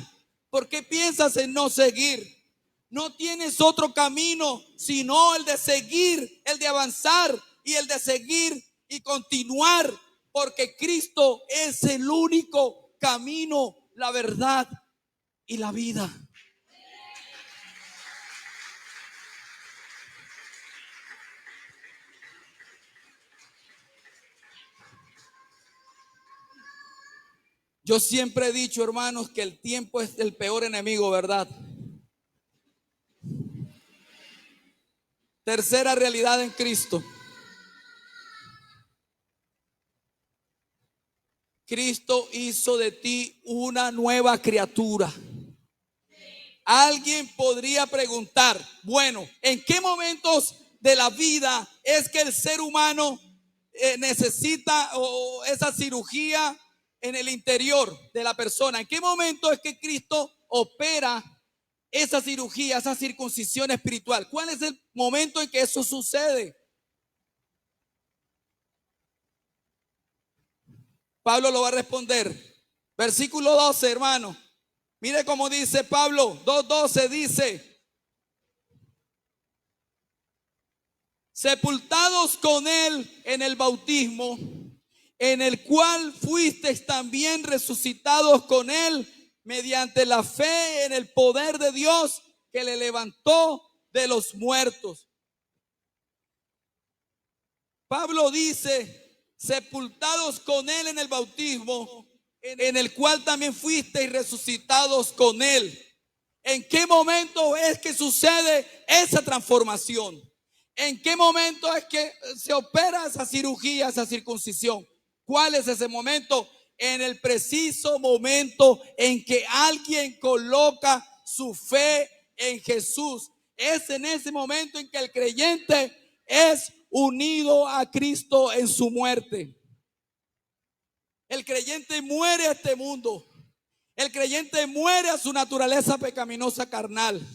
¿Por qué piensas en no seguir? No tienes otro camino sino el de seguir, el de avanzar y el de seguir y continuar, porque Cristo es el único camino, la verdad y la vida. Yo siempre he dicho, hermanos, que el tiempo es el peor enemigo, ¿verdad? Tercera realidad en Cristo. Cristo hizo de ti una nueva criatura. Alguien podría preguntar, bueno, ¿en qué momentos de la vida es que el ser humano necesita esa cirugía en el interior de la persona? ¿En qué momento es que Cristo opera esa cirugía, esa circuncisión espiritual? ¿Cuál es el momento en que eso sucede? Pablo lo va a responder. Versículo 12, hermano. Mire cómo dice Pablo, 2:12 dice: sepultados con Él en el bautismo, en el cual fuisteis también resucitados con Él mediante la fe en el poder de Dios que le levantó de los muertos. Pablo dice, sepultados con Él en el bautismo, en el cual también fuisteis resucitados con Él. ¿En qué momento es que sucede esa transformación? ¿En qué momento es que se opera esa cirugía, esa circuncisión? ¿Cuál es ese momento? En el preciso momento en que alguien coloca su fe en Jesús. Es en ese momento en que el creyente es unido a Cristo en su muerte. El creyente muere a este mundo. El creyente muere a su naturaleza pecaminosa carnal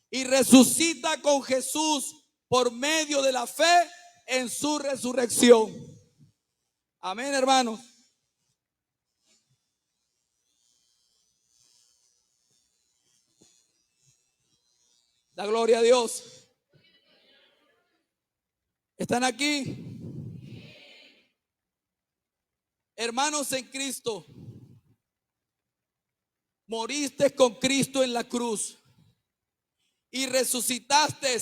y resucita con Jesús por medio de la fe en su resurrección. Amén, hermanos. La gloria a Dios. ¿Están aquí? Hermanos en Cristo, moriste con Cristo en la cruz y resucitaste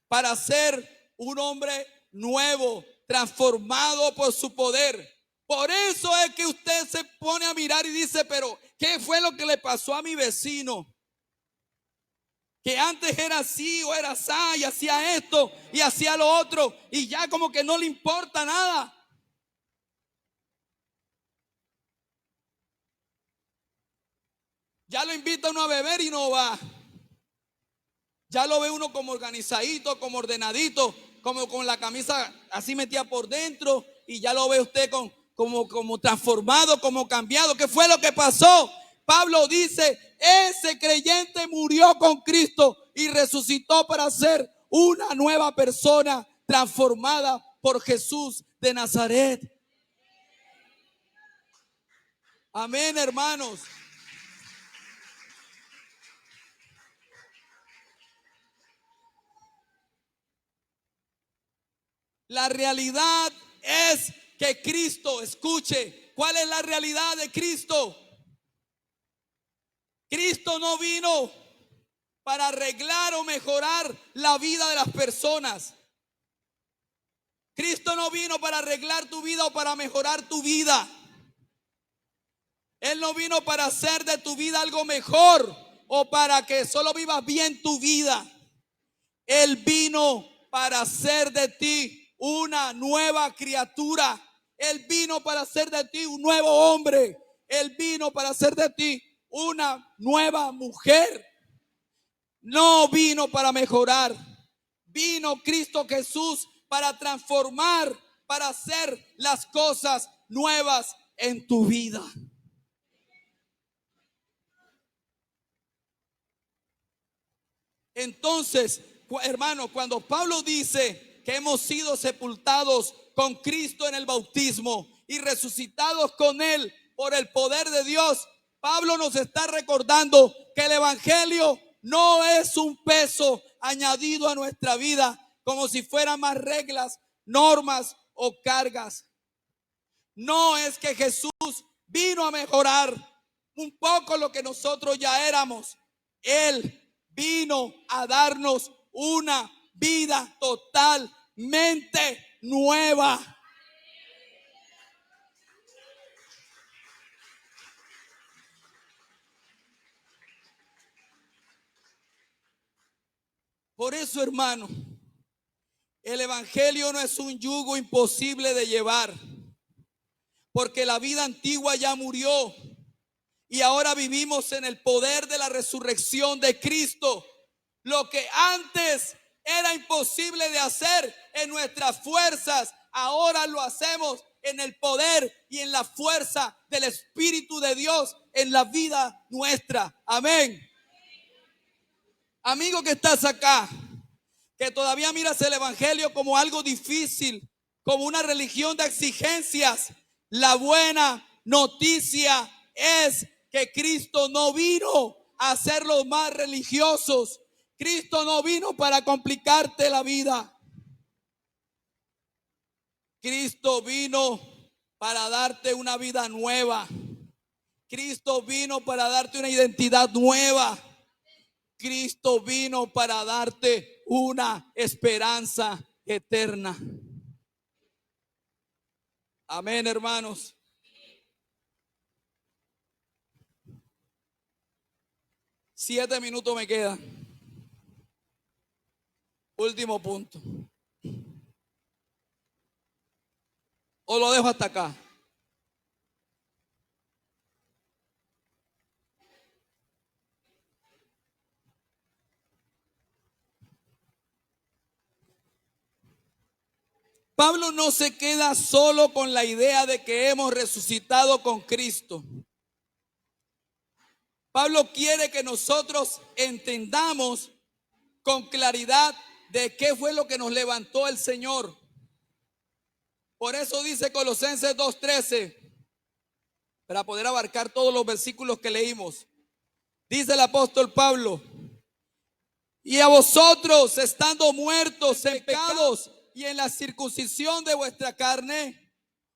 para ser un hombre nuevo, transformado por su poder. Por eso es que usted se pone a mirar y dice, pero ¿qué fue lo que le pasó a mi vecino? Que antes era así o era así y hacía esto y hacía lo otro y ya como que no le importa nada. Ya lo invita uno a beber y no va. Ya lo ve uno como organizadito, como ordenadito, como con la camisa así metida por dentro y ya lo ve usted como transformado, como cambiado. ¿Qué fue lo que pasó? Pablo dice, ese creyente murió con Cristo y resucitó para ser una nueva persona transformada por Jesús de Nazaret. Amén, hermanos. La realidad es que Cristo, escuche, ¿cuál es la realidad de Cristo? Cristo no vino para arreglar o mejorar la vida de las personas. Cristo no vino para arreglar tu vida o para mejorar tu vida. Él no vino para hacer de tu vida algo mejor o para que solo vivas bien tu vida. Él vino para hacer de ti una nueva criatura. Él vino para hacer de ti un nuevo hombre. Él vino para hacer de ti una nueva mujer. No vino para mejorar. Vino Cristo Jesús para transformar, para hacer las cosas nuevas en tu vida. Entonces, hermano, cuando Pablo dice que hemos sido sepultados con Cristo en el bautismo y resucitados con Él por el poder de Dios, Pablo nos está recordando que el evangelio no es un peso añadido a nuestra vida, como si fueran más reglas, normas o cargas. No es que Jesús vino a mejorar un poco lo que nosotros ya éramos. Él vino a darnos una vida totalmente nueva. Por eso, hermano, el evangelio no es un yugo imposible de llevar, porque la vida antigua ya murió y ahora vivimos en el poder de la resurrección de Cristo. Lo que antes era imposible de hacer en nuestras fuerzas, ahora lo hacemos en el poder y en la fuerza del Espíritu de Dios en la vida nuestra. Amén. Amigo que estás acá, que todavía miras el evangelio como algo difícil, como una religión de exigencias, la buena noticia es que Cristo no vino a hacerlos más religiosos. Cristo no vino para complicarte la vida. Cristo vino para darte una vida nueva. Cristo vino para darte una identidad nueva. Cristo vino para darte una esperanza eterna. Amén, hermanos. Siete minutos me quedan. Último punto. O lo dejo hasta acá. Pablo no se queda solo con la idea de que hemos resucitado con Cristo. Pablo quiere que nosotros entendamos con claridad de qué fue lo que nos levantó el Señor. Por eso dice Colosenses 2:13, para poder abarcar todos los versículos que leímos. Dice el apóstol Pablo: y a vosotros, estando muertos en pecados y en la circuncisión de vuestra carne,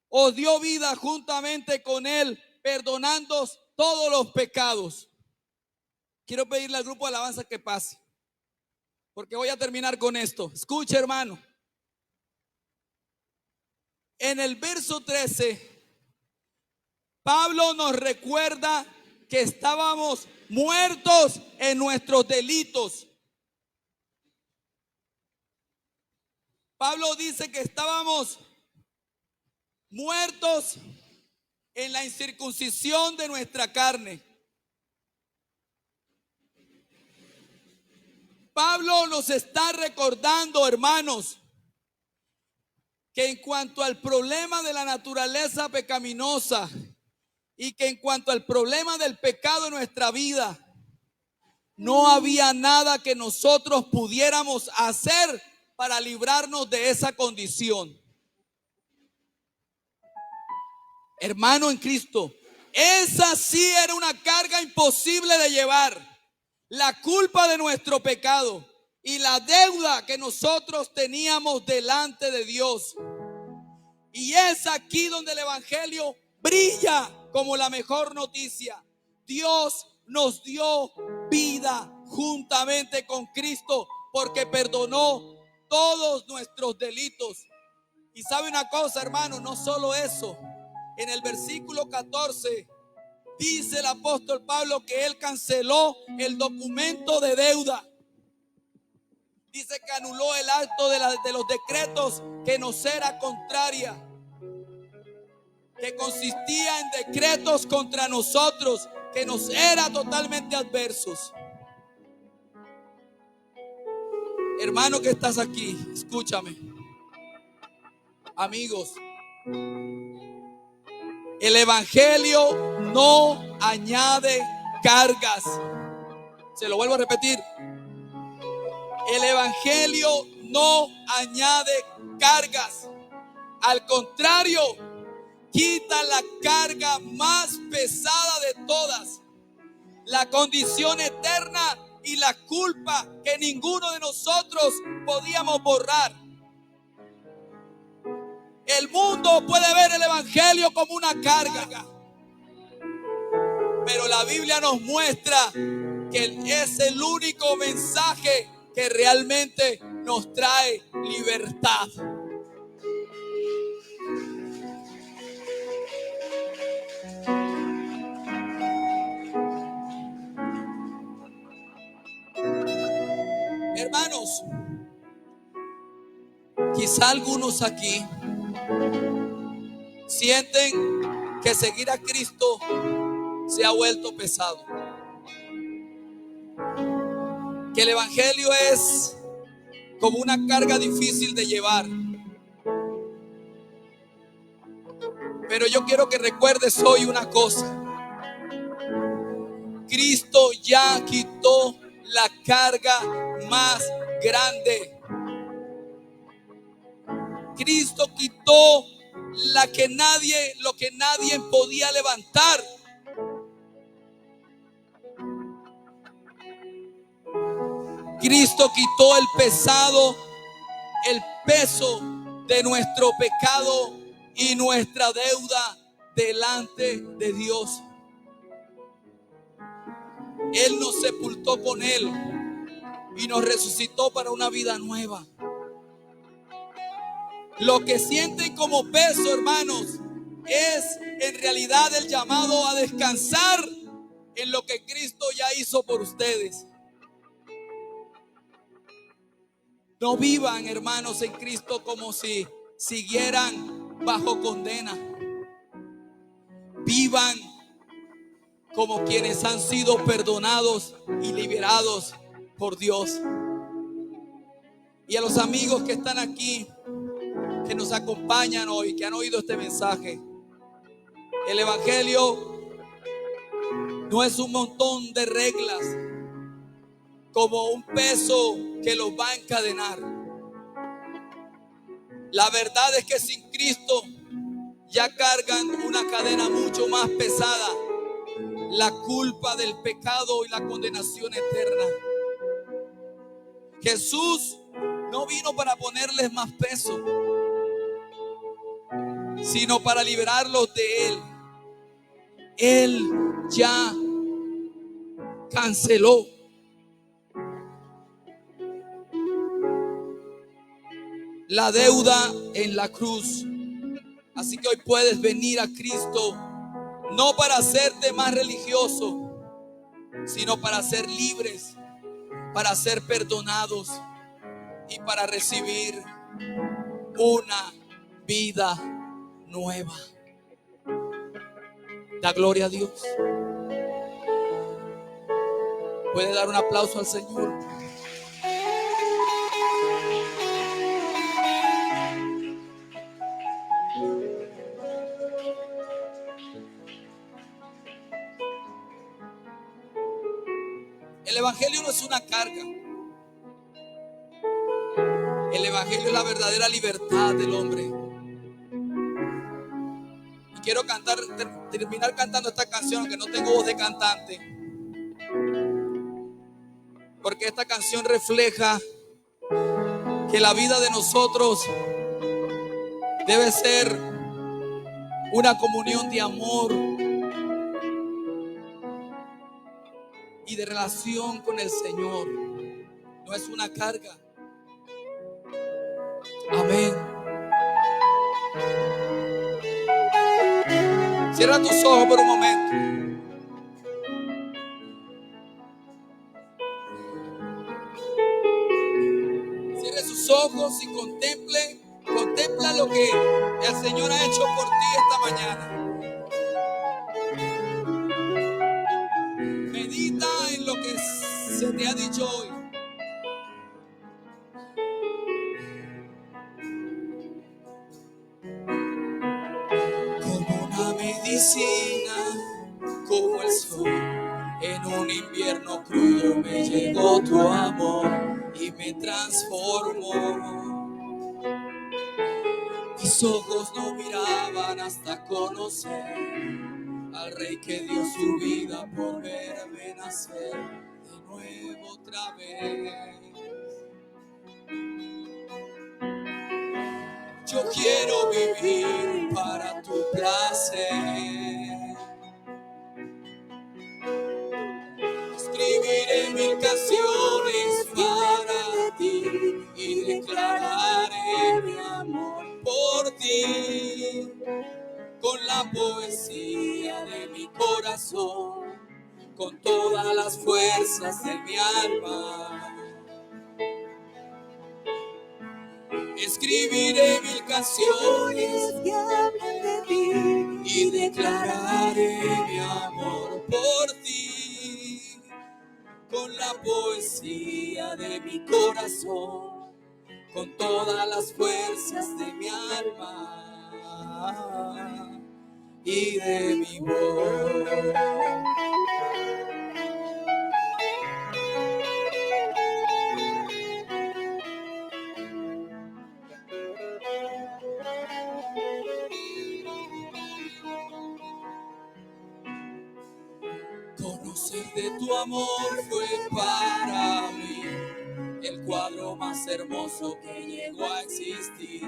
os dio vida juntamente con Él, perdonándoos todos los pecados. Quiero pedirle al grupo de alabanza que pase, porque voy a terminar con esto. Escuche, hermano. En el verso 13, Pablo nos recuerda que estábamos muertos en nuestros delitos. Pablo dice que estábamos muertos en la incircuncisión de nuestra carne. Pablo nos está recordando, hermanos, que en cuanto al problema de la naturaleza pecaminosa y que en cuanto al problema del pecado en nuestra vida, no había nada que nosotros pudiéramos hacer para librarnos de esa condición. Hermano en Cristo, esa sí era una carga imposible de llevar. La culpa de nuestro pecado y la deuda que nosotros teníamos delante de Dios. Y es aquí donde el evangelio brilla como la mejor noticia. Dios nos dio vida juntamente con Cristo porque perdonó todos nuestros delitos. Y sabe una cosa, hermano, no solo eso. En el versículo 14 dice el apóstol Pablo que él canceló el documento de deuda. Dice que anuló el acto de los decretos que nos era contraria, que consistía en decretos contra nosotros, que nos era totalmente adversos. Hermano que estás aquí, escúchame. Amigos, el evangelio no añade cargas. Se lo vuelvo a repetir. El evangelio no añade cargas. Al contrario, quita la carga más pesada de todas, la condición eterna y la culpa que ninguno de nosotros podíamos borrar. El mundo puede ver el evangelio como una carga, pero la Biblia nos muestra que es el único mensaje que realmente nos trae libertad. Hermanos, quizá algunos aquí sienten que seguir a Cristo se ha vuelto pesado, que el evangelio es como una carga difícil de llevar. Pero yo quiero que recuerdes hoy una cosa: Cristo ya quitó la carga más grande. Cristo quitó lo que nadie podía levantar. Cristo quitó el peso de nuestro pecado y nuestra deuda delante de Dios. Él nos sepultó con Él y nos resucitó para una vida nueva. Lo que sienten como peso, hermanos, es en realidad el llamado a descansar en lo que Cristo ya hizo por ustedes. No vivan, hermanos, en Cristo como si siguieran bajo condena. Vivan como quienes han sido perdonados y liberados por Dios. Y a los amigos que están aquí, que nos acompañan hoy, que han oído este mensaje, el evangelio no es un montón de reglas como un peso que los va a encadenar. La verdad es que sin Cristo ya cargan una cadena mucho más pesada: la culpa del pecado y la condenación eterna. Jesús no vino para ponerles más peso, sino para liberarlos de Él. Él ya canceló. La deuda en la cruz. Así que hoy puedes venir a Cristo no para hacerte más religioso, sino para ser libres, para ser perdonados y para recibir una vida nueva. Da gloria a Dios. Puede dar un aplauso al Señor. El evangelio no es una carga. El evangelio es la verdadera libertad del hombre. Y quiero terminar cantando esta canción, aunque no tengo voz de cantante, porque esta canción refleja que la vida de nosotros debe ser una comunión de amor y de relación con el Señor. No es una carga. Amén. Cierra tus ojos por un momento. Cierre sus ojos y contempla lo que el Señor ha hecho por ti esta mañana. Medita en lo que se te ha dicho hoy. Como una medicina, como el sol, en un invierno crudo me llegó tu amor y me transformó. Mis ojos no miraban hasta conocer al Rey que dio su vida por verme nacer de nuevo otra vez. Yo quiero vivir para tu placer. Escribiré 1000 canciones para ti y declararé mi amor por ti. Con la poesía de mi corazón, con todas las fuerzas de mi alma. Escribiré 1000 canciones que hablen de ti y declararé mi amor por ti. Con la poesía de mi corazón, con todas las fuerzas de mi alma y de mi voz. Conocer de tu amor fue para mí el cuadro más hermoso que llegó a existir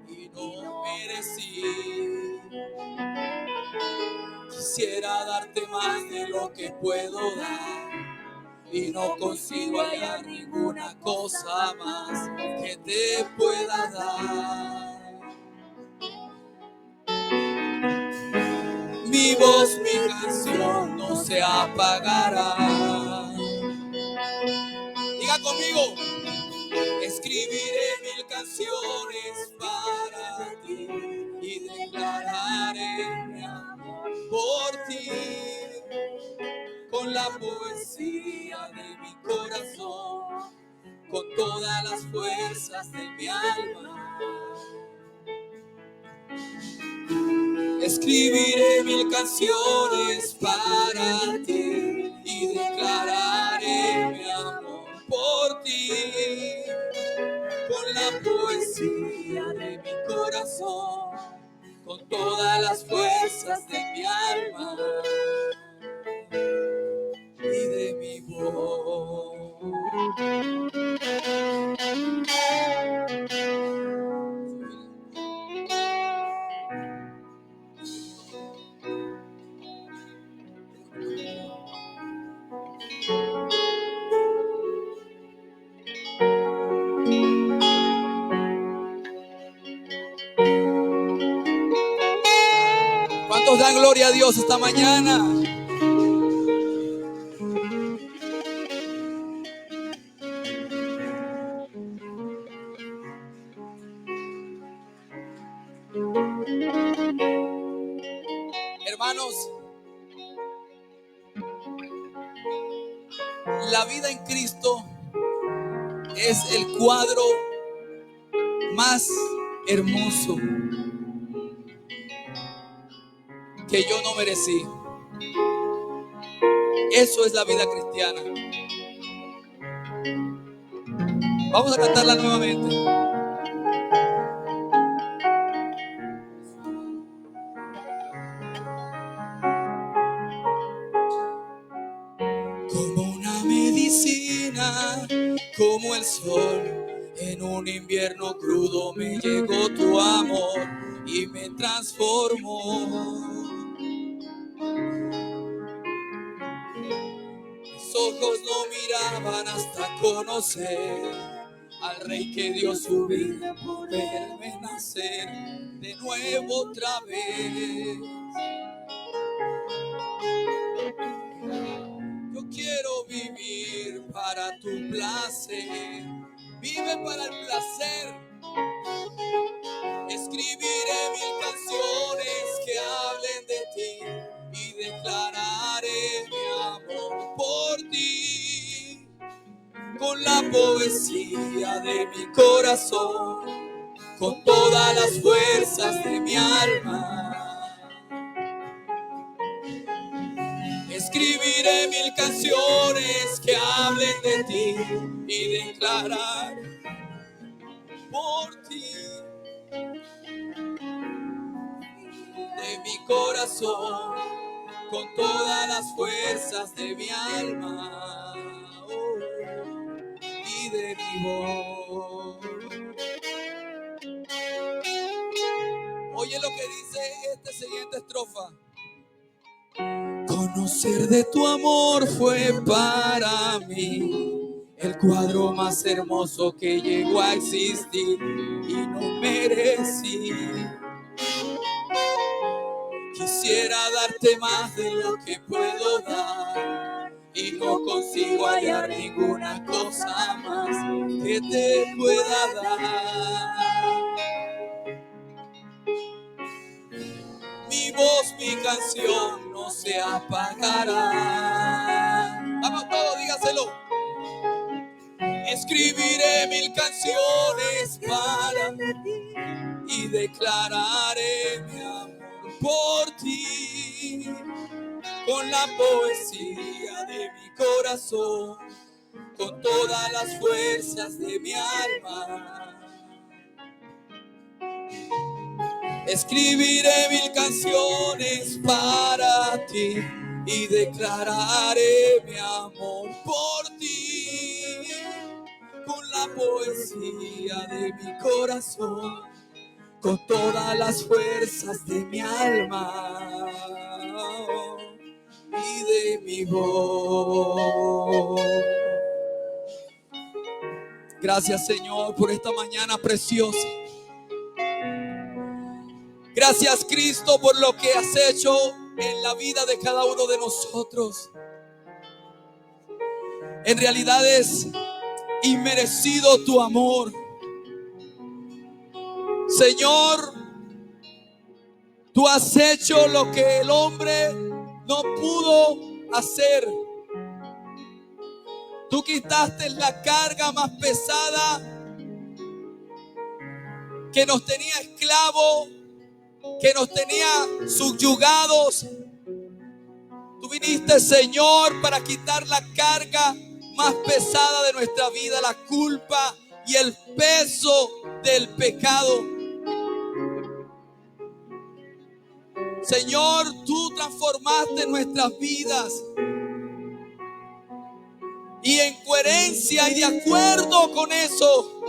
y no merecí. Quisiera darte más de lo que puedo dar y no consigo hallar ninguna cosa más que te pueda dar. Mi voz, mi canción no se apagará. Diga conmigo. Escribiré 1000 canciones para ti y declararé mi amor por ti. Con la poesía de mi corazón, con todas las fuerzas de mi alma. Escribiré 1000 canciones para ti y declararé mi amor por ti. Con la poesía de mi corazón, con todas las fuerzas de mi alma y de mi voz. ¿Cuántos dan gloria a Dios esta mañana? Hermanos, la vida en Cristo es el cuadro más hermoso que yo no merecí. Eso es la vida cristiana. Vamos a cantarla nuevamente. Como una medicina, como el sol, en En un invierno crudo me llegó tu amor y me transformó. Mis ojos no miraban hasta conocer al Rey que dio su vida por verme nacer de nuevo otra vez. Yo quiero vivir para tu placer, vive para el placer. Escribiré 1000 canciones que hablen de ti y declararé mi amor por ti. Con la poesía de mi corazón, con todas las fuerzas de mi alma. Escribiré 1000 canciones que hablen de ti y declarar por ti. De mi corazón, con todas las fuerzas de mi alma, y de mi voz. Oye lo que dice esta siguiente estrofa. Conocer de tu amor fue para mí el cuadro más hermoso que llegó a existir y no merecí. Quisiera darte más de lo que puedo dar y no consigo hallar ninguna cosa más que te pueda dar. Mi voz, mi canción no se apagará. Vamos todos, dígaselo. Escribiré 1000 canciones para ti y declararé mi amor por ti. Con la poesía de mi corazón, con todas las fuerzas de mi alma. Escribiré 1000 canciones para ti y declararé mi amor por ti. Con la poesía de mi corazón, con todas las fuerzas de mi alma y de mi voz. Gracias, Señor, por esta mañana preciosa. Gracias, Cristo, por lo que has hecho en la vida de cada uno de nosotros. En realidad es inmerecido tu amor. Señor, tú has hecho lo que el hombre no pudo hacer. Tú quitaste la carga más pesada que nos tenía esclavos, que nos tenía subyugados. Tú viniste, Señor, para quitar la carga más pesada de nuestra vida, la culpa y el peso del pecado. Señor, tú transformaste nuestras vidas. Y en coherencia y de acuerdo con eso,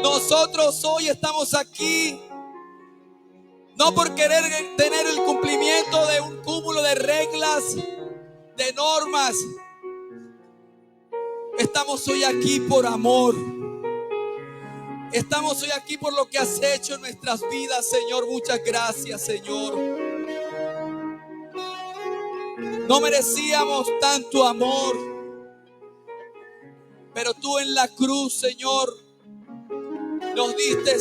nosotros hoy estamos aquí. No por querer tener el cumplimiento de un cúmulo de reglas, de normas. Estamos hoy aquí por amor. Estamos hoy aquí por lo que has hecho en nuestras vidas, Señor. Muchas gracias, Señor. No merecíamos tanto amor, pero tú en la cruz, Señor, nos diste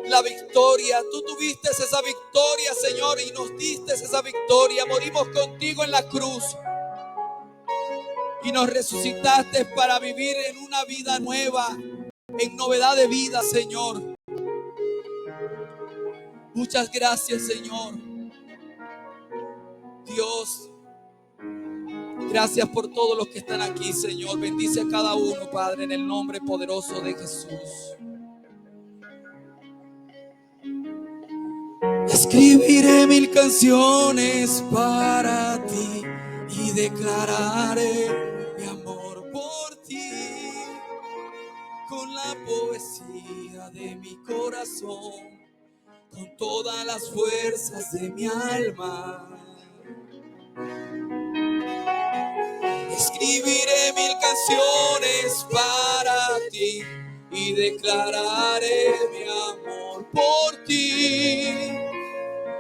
la victoria. Tú tuviste esa victoria, Señor, y nos diste esa victoria. Morimos contigo en la cruz y nos resucitaste para vivir en una vida nueva, en novedad de vida, Señor. Muchas gracias, Señor. Dios, gracias por todos los que están aquí, Señor. Bendice a cada uno, Padre, en el nombre poderoso de Jesús. Escribiré 1000 canciones para ti y declararé mi amor por ti. Con la poesía poesía de mi corazón, con todas las fuerzas de mi alma. Escribiré 1000 canciones para ti y declararé mi amor por ti,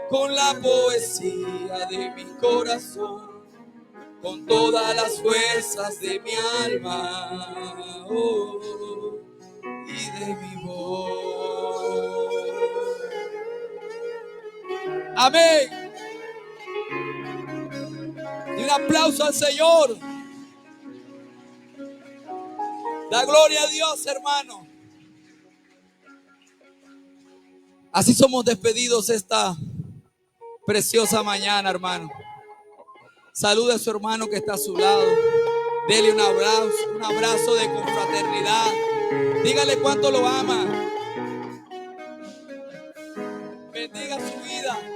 con la poesía de mi corazón, con todas las fuerzas de mi alma, oh, y de mi voz. Amén. Y un aplauso al Señor. Da gloria a Dios, hermano. Así somos despedidos esta preciosa mañana, hermano. Salude a su hermano que está a su lado. Dele un abrazo de confraternidad. Dígale cuánto lo ama. Bendiga su vida.